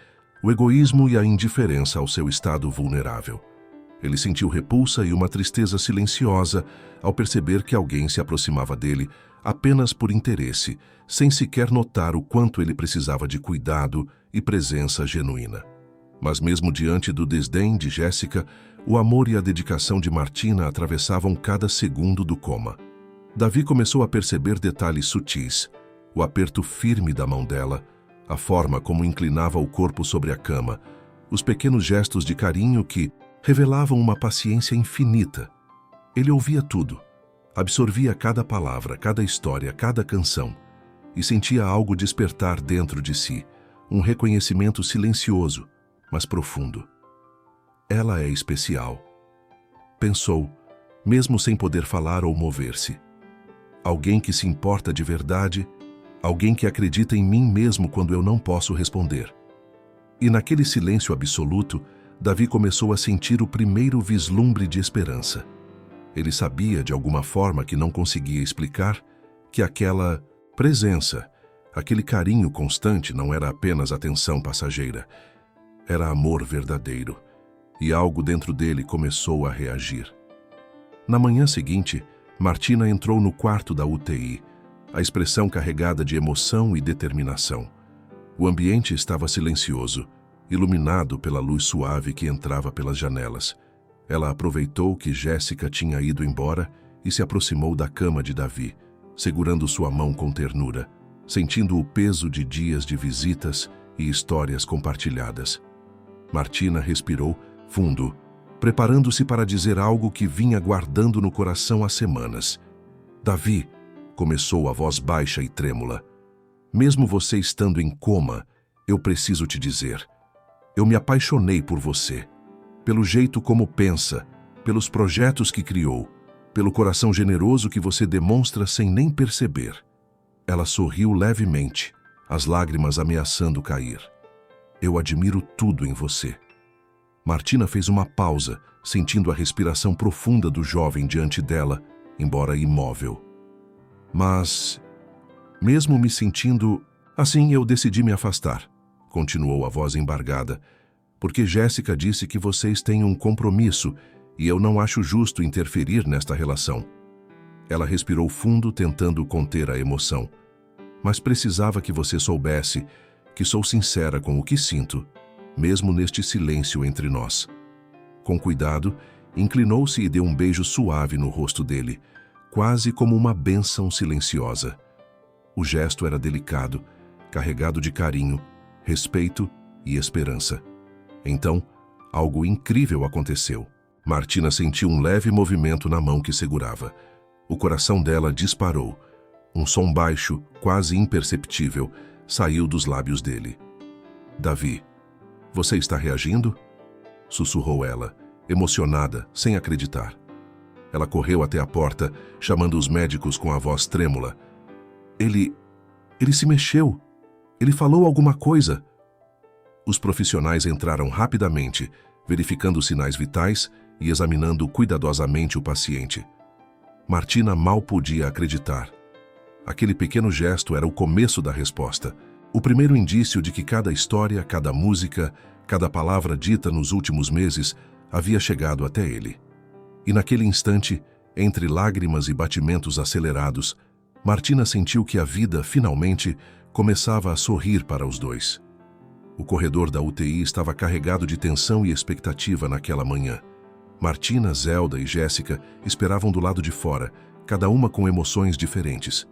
S1: o egoísmo e a indiferença ao seu estado vulnerável. Ele sentiu repulsa e uma tristeza silenciosa ao perceber que alguém se aproximava dele apenas por interesse, sem sequer notar o quanto ele precisava de cuidado e presença genuína. Mas mesmo diante do desdém de Jéssica, o amor e a dedicação de Martina atravessavam cada segundo do coma. Davi começou a perceber detalhes sutis, o aperto firme da mão dela, a forma como inclinava o corpo sobre a cama, os pequenos gestos de carinho que revelavam uma paciência infinita. Ele ouvia tudo, absorvia cada palavra, cada história, cada canção, e sentia algo despertar dentro de si, um reconhecimento silencioso, mas profundo. Ela é especial, pensou, mesmo sem poder falar ou mover-se. Alguém que se importa de verdade, alguém que acredita em mim mesmo quando eu não posso responder. E naquele silêncio absoluto, Davi começou a sentir o primeiro vislumbre de esperança. Ele sabia, de alguma forma que não conseguia explicar, que aquela presença, aquele carinho constante não era apenas atenção passageira, era amor verdadeiro, e algo dentro dele começou a reagir. Na manhã seguinte, Martina entrou no quarto da UTI, a expressão carregada de emoção e determinação. O ambiente estava silencioso, iluminado pela luz suave que entrava pelas janelas. Ela aproveitou que Jéssica tinha ido embora e se aproximou da cama de Davi, segurando sua mão com ternura, sentindo o peso de dias de visitas e histórias compartilhadas. Martina respirou fundo, preparando-se para dizer algo que vinha guardando no coração há semanas. Davi, começou a voz baixa e trêmula, mesmo você estando em coma, eu preciso te dizer. Eu me apaixonei por você, pelo jeito como pensa, pelos projetos que criou, pelo coração generoso que você demonstra sem nem perceber. Ela sorriu levemente, as lágrimas ameaçando cair. Eu admiro tudo em você. Martina fez uma pausa, sentindo a respiração profunda do jovem diante dela, embora imóvel. Mas, mesmo me sentindo assim, eu decidi me afastar, continuou a voz embargada, porque Jéssica disse que vocês têm um compromisso e eu não acho justo interferir nesta relação. Ela respirou fundo, tentando conter a emoção. Mas precisava que você soubesse que sou sincera com o que sinto, mesmo neste silêncio entre nós. Com cuidado, inclinou-se e deu um beijo suave no rosto dele, quase como uma bênção silenciosa. O gesto era delicado, carregado de carinho, respeito e esperança. Então, algo incrível aconteceu. Martina sentiu um leve movimento na mão que segurava. O coração dela disparou. Um som baixo, quase imperceptível, saiu dos lábios dele. Davi, você está reagindo? Sussurrou ela, emocionada, sem acreditar. Ela correu até a porta, chamando os médicos com a voz trêmula. Ele se mexeu. Ele falou alguma coisa. Os profissionais entraram rapidamente, verificando os sinais vitais e examinando cuidadosamente o paciente. Martina mal podia acreditar. Aquele pequeno gesto era o começo da resposta, o primeiro indício de que cada história, cada música, cada palavra dita nos últimos meses havia chegado até ele. E naquele instante, entre lágrimas e batimentos acelerados, Martina sentiu que a vida, finalmente, começava a sorrir para os dois. O corredor da UTI estava carregado de tensão e expectativa naquela manhã. Martina, Zelda e Jéssica esperavam do lado de fora, cada uma com emoções diferentes.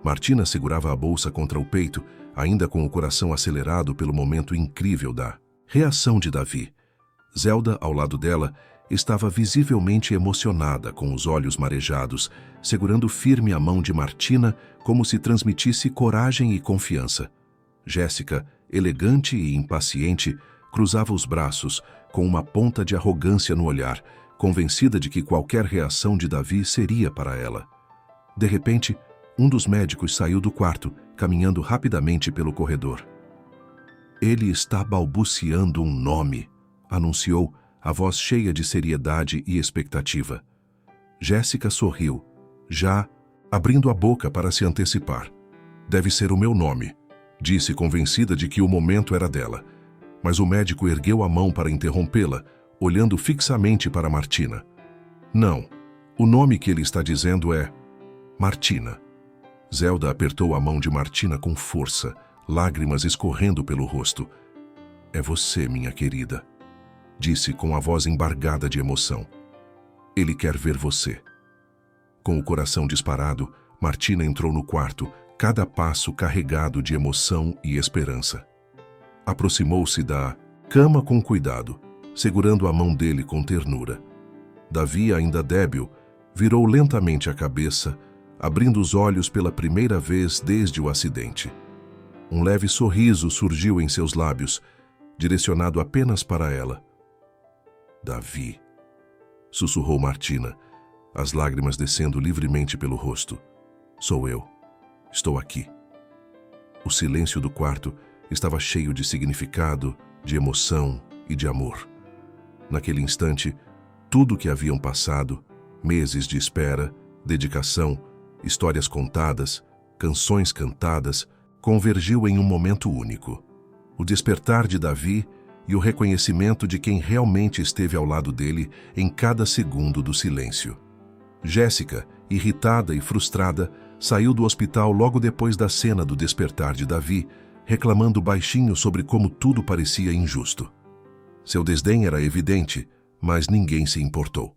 S1: Martina segurava a bolsa contra o peito, ainda com o coração acelerado pelo momento incrível da reação de Davi. Zelda, ao lado dela, estava visivelmente emocionada, com os olhos marejados, segurando firme a mão de Martina como se transmitisse coragem e confiança. Jéssica, elegante e impaciente, cruzava os braços, com uma ponta de arrogância no olhar, convencida de que qualquer reação de Davi seria para ela. De repente, um dos médicos saiu do quarto, caminhando rapidamente pelo corredor. Ele está balbuciando um nome, anunciou, a voz cheia de seriedade e expectativa. Jéssica sorriu, já abrindo a boca para se antecipar. Deve ser o meu nome, disse, convencida de que o momento era dela. Mas o médico ergueu a mão para interrompê-la, olhando fixamente para Martina. Não, o nome que ele está dizendo é Martina. Zelda apertou a mão de Martina com força, lágrimas escorrendo pelo rosto. É você, minha querida, disse com a voz embargada de emoção. Ele quer ver você. Com o coração disparado, Martina entrou no quarto, cada passo carregado de emoção e esperança. Aproximou-se da cama com cuidado, segurando a mão dele com ternura. Davi, ainda débil, virou lentamente a cabeça, abrindo os olhos pela primeira vez desde o acidente. Um leve sorriso surgiu em seus lábios, direcionado apenas para ela. Davi, sussurrou Martina, as lágrimas descendo livremente pelo rosto. Sou eu. Estou aqui. O silêncio do quarto estava cheio de significado, de emoção e de amor. Naquele instante, tudo o que haviam passado, meses de espera, dedicação, histórias contadas, canções cantadas, convergiu em um momento único. O despertar de Davi e o reconhecimento de quem realmente esteve ao lado dele em cada segundo do silêncio. Jéssica, irritada e frustrada, saiu do hospital logo depois da cena do despertar de Davi, reclamando baixinho sobre como tudo parecia injusto. Seu desdém era evidente, mas ninguém se importou.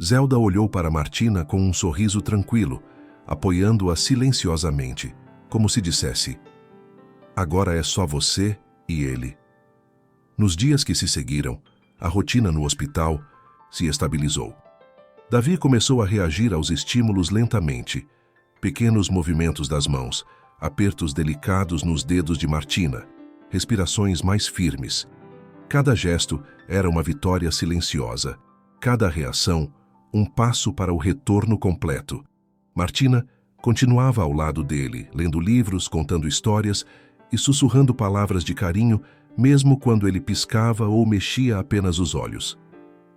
S1: Zelda olhou para Martina com um sorriso tranquilo, apoiando-a silenciosamente, como se dissesse: agora é só você e ele. Nos dias que se seguiram, a rotina no hospital se estabilizou. Davi começou a reagir aos estímulos lentamente. Pequenos movimentos das mãos, apertos delicados nos dedos de Martina, respirações mais firmes. Cada gesto era uma vitória silenciosa. Cada reação, um passo para o retorno completo. Martina continuava ao lado dele, lendo livros, contando histórias e sussurrando palavras de carinho, mesmo quando ele piscava ou mexia apenas os olhos.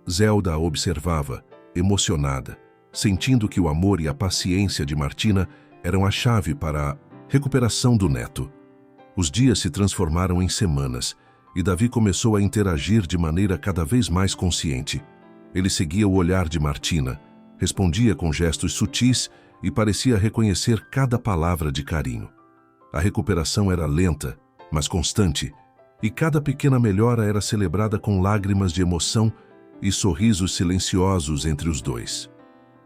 S1: Zelda a observava, emocionada, sentindo que o amor e a paciência de Martina eram a chave para a recuperação do neto. Os dias se transformaram em semanas e Davi começou a interagir de maneira cada vez mais consciente. Ele seguia o olhar de Martina, respondia com gestos sutis e parecia reconhecer cada palavra de carinho. A recuperação era lenta, mas constante, e cada pequena melhora era celebrada com lágrimas de emoção e sorrisos silenciosos entre os dois.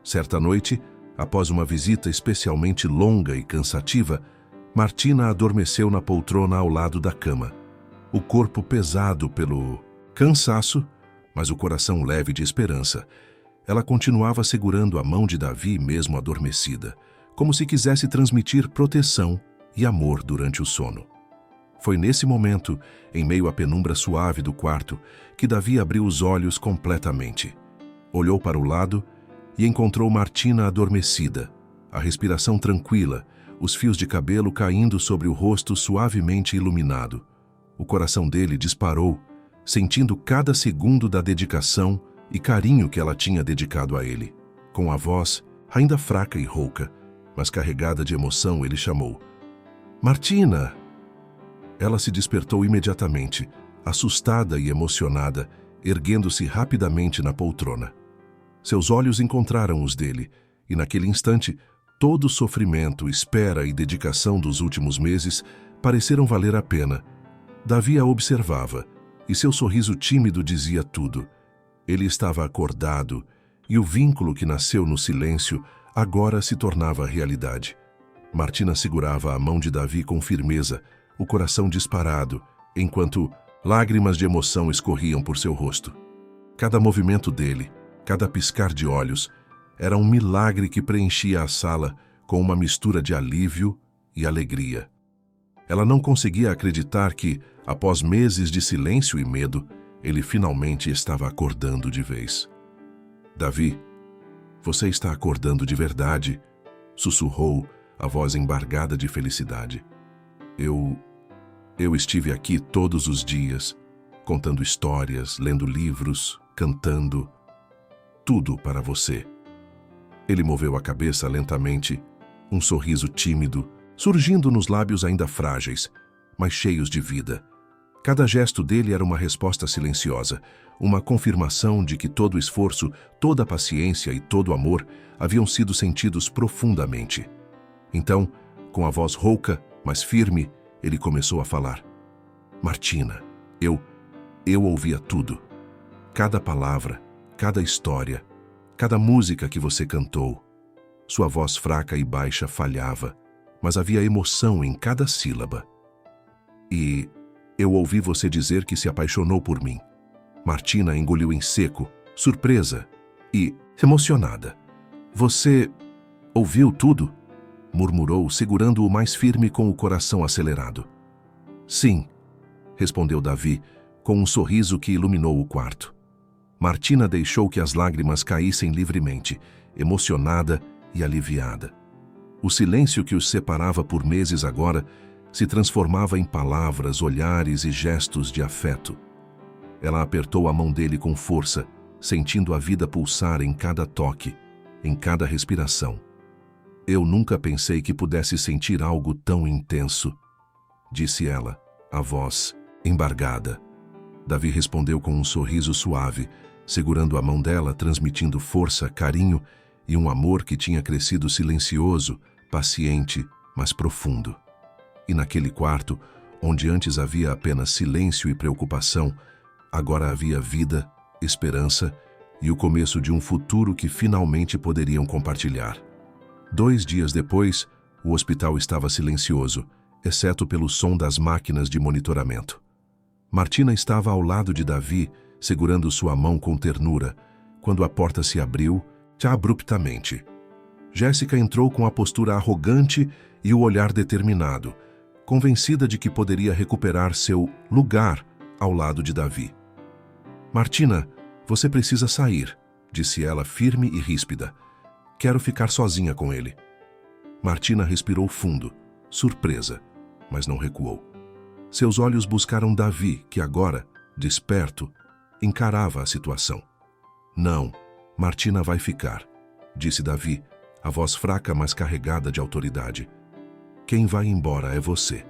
S1: Certa noite, após uma visita especialmente longa e cansativa, Martina adormeceu na poltrona ao lado da cama. O corpo pesado pelo cansaço, mas o coração leve de esperança. Ela continuava segurando a mão de Davi mesmo adormecida, como se quisesse transmitir proteção e amor durante o sono. Foi nesse momento, em meio à penumbra suave do quarto, que Davi abriu os olhos completamente. Olhou para o lado e encontrou Martina adormecida, a respiração tranquila, os fios de cabelo caindo sobre o rosto suavemente iluminado. O coração dele disparou, sentindo cada segundo da dedicação e carinho que ela tinha dedicado a ele. Com a voz, ainda fraca e rouca, mas carregada de emoção, ele chamou: "Martina!" Ela se despertou imediatamente, assustada e emocionada, erguendo-se rapidamente na poltrona. Seus olhos encontraram os dele, e naquele instante, todo o sofrimento, espera e dedicação dos últimos meses pareceram valer a pena. Davi a observava, e seu sorriso tímido dizia tudo. Ele estava acordado, e o vínculo que nasceu no silêncio agora se tornava realidade. Martina segurava a mão de Davi com firmeza, o coração disparado, enquanto lágrimas de emoção escorriam por seu rosto. Cada movimento dele, cada piscar de olhos, era um milagre que preenchia a sala com uma mistura de alívio e alegria. Ela não conseguia acreditar que, após meses de silêncio e medo, ele finalmente estava acordando de vez. "Davi, você está acordando de verdade", sussurrou, a voz embargada de felicidade. Eu estive aqui todos os dias, contando histórias, lendo livros, cantando, tudo para você." Ele moveu a cabeça lentamente, um sorriso tímido, surgindo nos lábios ainda frágeis, mas cheios de vida. Cada gesto dele era uma resposta silenciosa, uma confirmação de que todo o esforço, toda a paciência e todo o amor haviam sido sentidos profundamente. Então, com a voz rouca, mas firme, ele começou a falar: "Martina, eu ouvia tudo. Cada palavra, cada história, cada música que você cantou. Sua voz fraca e baixa falhava, mas havia emoção em cada sílaba. E eu ouvi você dizer que se apaixonou por mim." Martina engoliu em seco, surpresa e emocionada. "Você ouviu tudo?" murmurou, segurando-o mais firme com o coração acelerado. "Sim", respondeu Davi, com um sorriso que iluminou o quarto. Martina deixou que as lágrimas caíssem livremente, emocionada e aliviada. O silêncio que os separava por meses agora se transformava em palavras, olhares e gestos de afeto. Ela apertou a mão dele com força, sentindo a vida pulsar em cada toque, em cada respiração. "Eu nunca pensei que pudesse sentir algo tão intenso", disse ela, a voz embargada. Davi respondeu com um sorriso suave, segurando a mão dela, transmitindo força, carinho e um amor que tinha crescido silencioso, paciente, mas profundo. E naquele quarto, onde antes havia apenas silêncio e preocupação, agora havia vida, esperança e o começo de um futuro que finalmente poderiam compartilhar. 2 dias depois, o hospital estava silencioso, exceto pelo som das máquinas de monitoramento. Martina estava ao lado de Davi, segurando sua mão com ternura, quando a porta se abriu, abruptamente. Jéssica entrou com a postura arrogante e o olhar determinado, convencida de que poderia recuperar seu lugar ao lado de Davi. "Martina, você precisa sair", disse ela firme e ríspida. "Quero ficar sozinha com ele." Martina respirou fundo, surpresa, mas não recuou. Seus olhos buscaram Davi, que agora, desperto, encarava a situação. "Não, Martina vai ficar", disse Davi, a voz fraca mas carregada de autoridade. "Quem vai embora é você."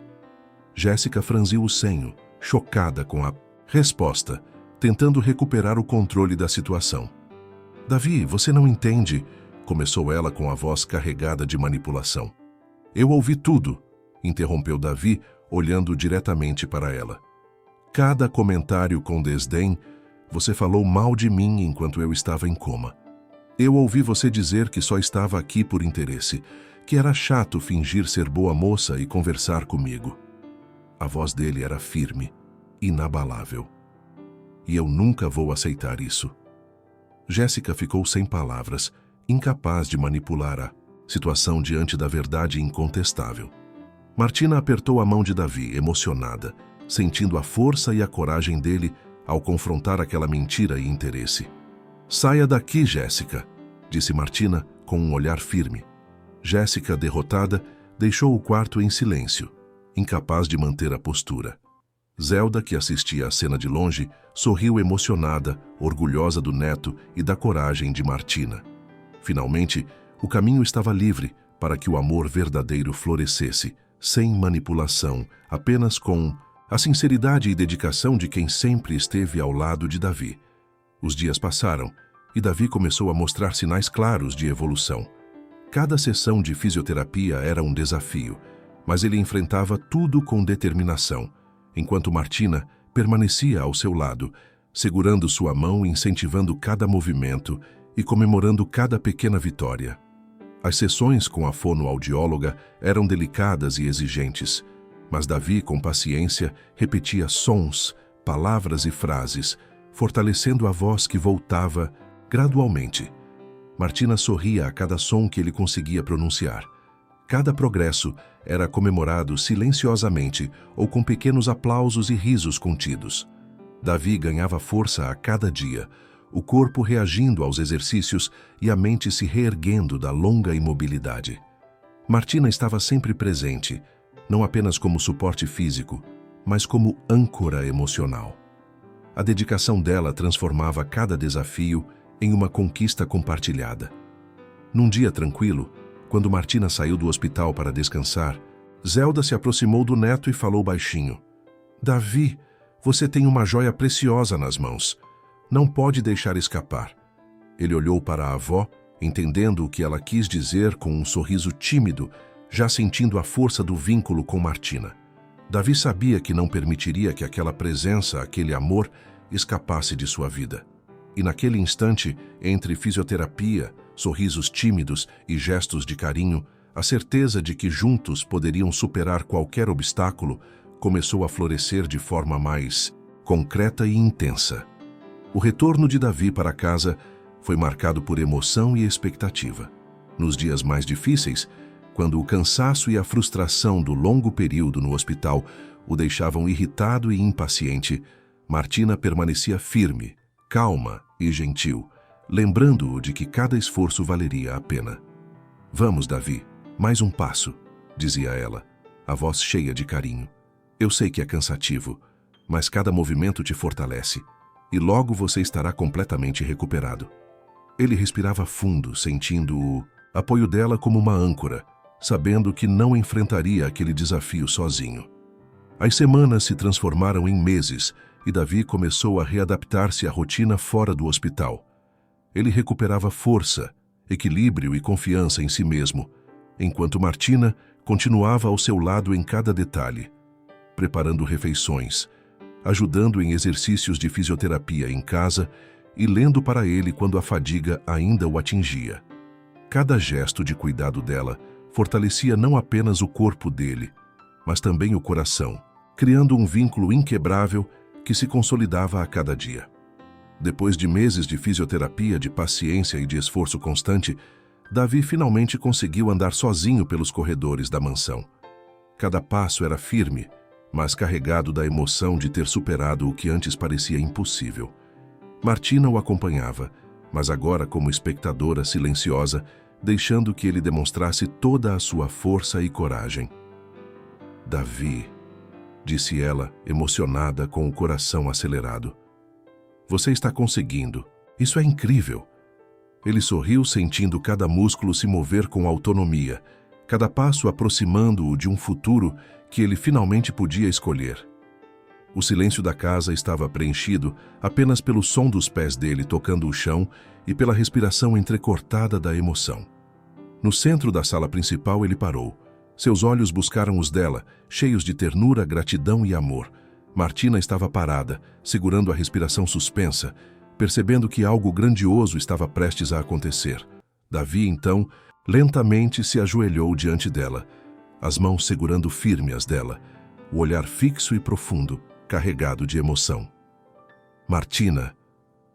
S1: Jéssica franziu o senho, chocada com a resposta, tentando recuperar o controle da situação. "Davi, você não entende", começou ela com a voz carregada de manipulação. "Eu ouvi tudo", interrompeu Davi, olhando diretamente para ela. "Cada comentário com desdém, você falou mal de mim enquanto eu estava em coma. Eu ouvi você dizer que só estava aqui por interesse, que era chato fingir ser boa moça e conversar comigo." A voz dele era firme, inabalável. "E eu nunca vou aceitar isso." Jéssica ficou sem palavras, incapaz de manipular a situação diante da verdade incontestável. Martina apertou a mão de Davi, emocionada, sentindo a força e a coragem dele ao confrontar aquela mentira e interesse. "Saia daqui, Jéssica", disse Martina com um olhar firme. Jéssica, derrotada, deixou o quarto em silêncio, incapaz de manter a postura. Zelda, que assistia à cena de longe, sorriu emocionada, orgulhosa do neto e da coragem de Martina. Finalmente, o caminho estava livre para que o amor verdadeiro florescesse, sem manipulação, apenas com a sinceridade e dedicação de quem sempre esteve ao lado de Davi. Os dias passaram e Davi começou a mostrar sinais claros de evolução. Cada sessão de fisioterapia era um desafio, mas ele enfrentava tudo com determinação, enquanto Martina permanecia ao seu lado, segurando sua mão, incentivando cada movimento e comemorando cada pequena vitória. As sessões com a fonoaudióloga eram delicadas e exigentes, mas Davi, com paciência, repetia sons, palavras e frases, fortalecendo a voz que voltava gradualmente. Martina sorria a cada som que ele conseguia pronunciar. Cada progresso era comemorado silenciosamente ou com pequenos aplausos e risos contidos. Davi ganhava força a cada dia, o corpo reagindo aos exercícios e a mente se reerguendo da longa imobilidade. Martina estava sempre presente, não apenas como suporte físico, mas como âncora emocional. A dedicação dela transformava cada desafio em uma conquista compartilhada. Num dia tranquilo, quando Martina saiu do hospital para descansar, Zelda se aproximou do neto e falou baixinho: "Davi, você tem uma joia preciosa nas mãos. Não pode deixar escapar." Ele olhou para a avó, entendendo o que ela quis dizer com um sorriso tímido, já sentindo a força do vínculo com Martina. Davi sabia que não permitiria que aquela presença, aquele amor, escapasse de sua vida. E naquele instante, entre fisioterapia, sorrisos tímidos e gestos de carinho, a certeza de que juntos poderiam superar qualquer obstáculo começou a florescer de forma mais concreta e intensa. O retorno de Davi para casa foi marcado por emoção e expectativa. Nos dias mais difíceis, quando o cansaço e a frustração do longo período no hospital o deixavam irritado e impaciente, Martina permanecia firme, calma e gentil, lembrando-o de que cada esforço valeria a pena. "Vamos, Davi, mais um passo", dizia ela, a voz cheia de carinho. "Eu sei que é cansativo, mas cada movimento te fortalece, e logo você estará completamente recuperado." Ele respirava fundo, sentindo o apoio dela como uma âncora, sabendo que não enfrentaria aquele desafio sozinho. As semanas se transformaram em meses e Davi começou a readaptar-se à rotina fora do hospital. Ele recuperava força, equilíbrio e confiança em si mesmo, enquanto Martina continuava ao seu lado em cada detalhe, preparando refeições, ajudando em exercícios de fisioterapia em casa e lendo para ele quando a fadiga ainda o atingia. Cada gesto de cuidado dela fortalecia não apenas o corpo dele, mas também o coração, criando um vínculo inquebrável que se consolidava a cada dia. Depois de meses de fisioterapia, de paciência e de esforço constante, Davi finalmente conseguiu andar sozinho pelos corredores da mansão. Cada passo era firme, mas carregado da emoção de ter superado o que antes parecia impossível. Martina o acompanhava, mas agora como espectadora silenciosa, deixando que ele demonstrasse toda a sua força e coragem. "Davi", disse ela, emocionada, com o coração acelerado. "Você está conseguindo. Isso é incrível." Ele sorriu, sentindo cada músculo se mover com autonomia, cada passo aproximando-o de um futuro que ele finalmente podia escolher. O silêncio da casa estava preenchido apenas pelo som dos pés dele tocando o chão e pela respiração entrecortada da emoção. No centro da sala principal ele parou. Seus olhos buscaram os dela, cheios de ternura, gratidão e amor. Martina estava parada, segurando a respiração suspensa, percebendo que algo grandioso estava prestes a acontecer. Davi, então, lentamente se ajoelhou diante dela, as mãos segurando firme as dela, o olhar fixo e profundo, carregado de emoção. "Martina",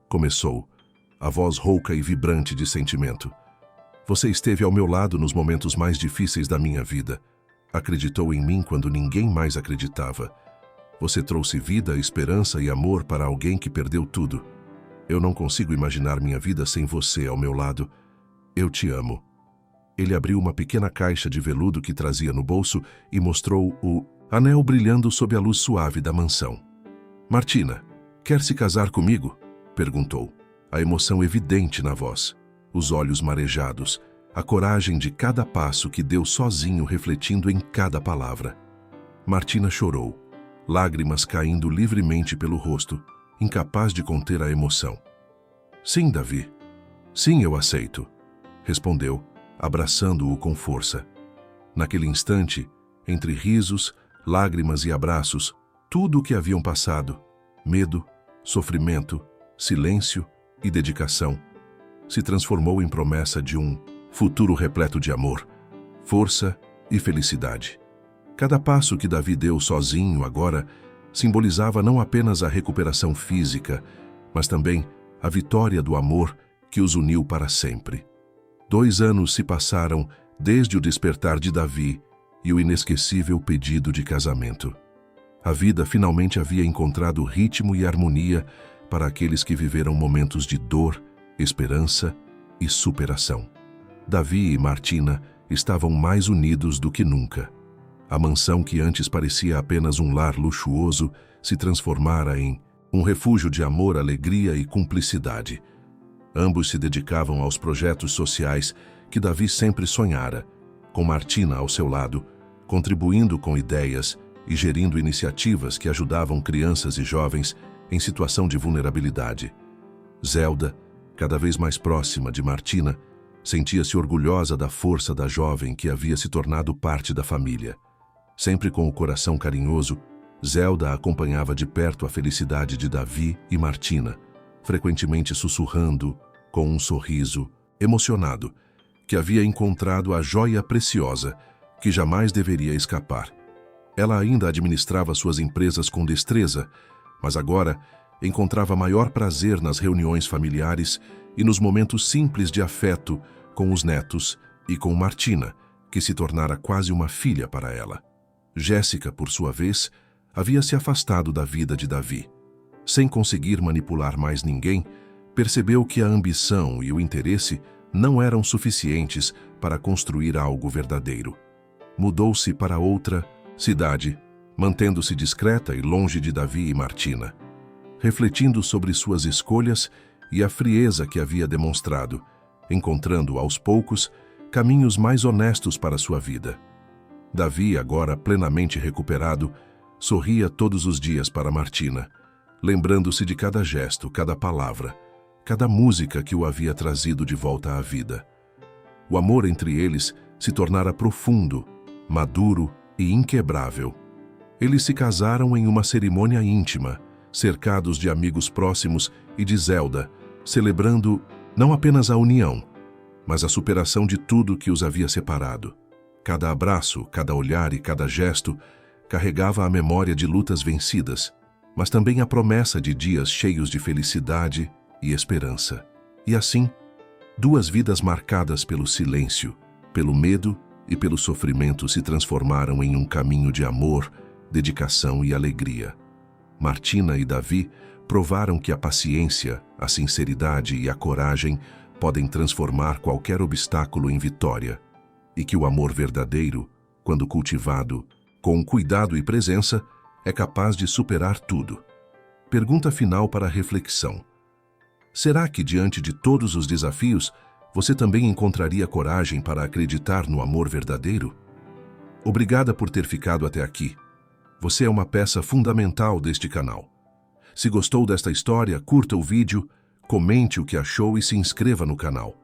S1: começou, a voz rouca e vibrante de sentimento. "Você esteve ao meu lado nos momentos mais difíceis da minha vida. Acreditou em mim quando ninguém mais acreditava. Você trouxe vida, esperança e amor para alguém que perdeu tudo. Eu não consigo imaginar minha vida sem você ao meu lado. Eu te amo. Ele abriu uma pequena caixa de veludo que trazia no bolso e mostrou o anel brilhando sob a luz suave da mansão. Martina, quer se casar comigo? Perguntou, a emoção evidente na voz, os olhos marejados, a coragem de cada passo que deu sozinho refletindo em cada palavra. Martina chorou, lágrimas caindo livremente pelo rosto, incapaz de conter a emoção. Sim, Davi. Sim, eu aceito, respondeu, abraçando-o com força. Naquele instante, entre risos, lágrimas e abraços, tudo o que haviam passado, medo, sofrimento, silêncio e dedicação, se transformou em promessa de um futuro repleto de amor, força e felicidade. Cada passo que Davi deu sozinho agora simbolizava não apenas a recuperação física, mas também a vitória do amor que os uniu para sempre. 2 anos se passaram desde o despertar de Davi e o inesquecível pedido de casamento. A vida finalmente havia encontrado ritmo e harmonia para aqueles que viveram momentos de dor, esperança e superação. Davi e Martina estavam mais unidos do que nunca. A mansão que antes parecia apenas um lar luxuoso se transformara em um refúgio de amor, alegria e cumplicidade. Ambos se dedicavam aos projetos sociais que Davi sempre sonhara, com Martina ao seu lado, contribuindo com ideias e gerindo iniciativas que ajudavam crianças e jovens em situação de vulnerabilidade. Zelda, cada vez mais próxima de Martina, sentia-se orgulhosa da força da jovem que havia se tornado parte da família. Sempre com o coração carinhoso, Zelda acompanhava de perto a felicidade de Davi e Martina, frequentemente sussurrando, com um sorriso emocionado, que havia encontrado a joia preciosa que jamais deveria escapar. Ela ainda administrava suas empresas com destreza, mas agora encontrava maior prazer nas reuniões familiares e nos momentos simples de afeto com os netos e com Martina, que se tornara quase uma filha para ela. Jéssica, por sua vez, havia se afastado da vida de Davi. Sem conseguir manipular mais ninguém, percebeu que a ambição e o interesse não eram suficientes para construir algo verdadeiro. Mudou-se para outra cidade, mantendo-se discreta e longe de Davi e Martina, refletindo sobre suas escolhas e a frieza que havia demonstrado, encontrando aos poucos caminhos mais honestos para sua vida. Davi, agora plenamente recuperado, sorria todos os dias para Martina, lembrando-se de cada gesto, cada palavra, cada música que o havia trazido de volta à vida. O amor entre eles se tornara profundo, maduro e inquebrável. Eles se casaram em uma cerimônia íntima, cercados de amigos próximos e de Zelda, celebrando não apenas a união, mas a superação de tudo que os havia separado. Cada abraço, cada olhar e cada gesto carregava a memória de lutas vencidas, mas também a promessa de dias cheios de felicidade e esperança. E assim, 2 vidas marcadas pelo silêncio, pelo medo e pelo sofrimento se transformaram em um caminho de amor, dedicação e alegria. Martina e Davi provaram que a paciência, a sinceridade e a coragem podem transformar qualquer obstáculo em vitória, e que o amor verdadeiro, quando cultivado com cuidado e presença, é capaz de superar tudo. Pergunta final para reflexão. Será que, diante de todos os desafios, você também encontraria coragem para acreditar no amor verdadeiro? Obrigada por ter ficado até aqui. Você é uma peça fundamental deste canal. Se gostou desta história, curta o vídeo, comente o que achou e se inscreva no canal.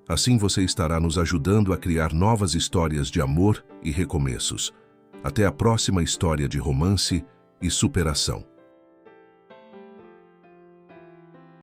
S1: Assim você estará nos ajudando a criar novas histórias de amor e recomeços. Até a próxima história de romance e superação.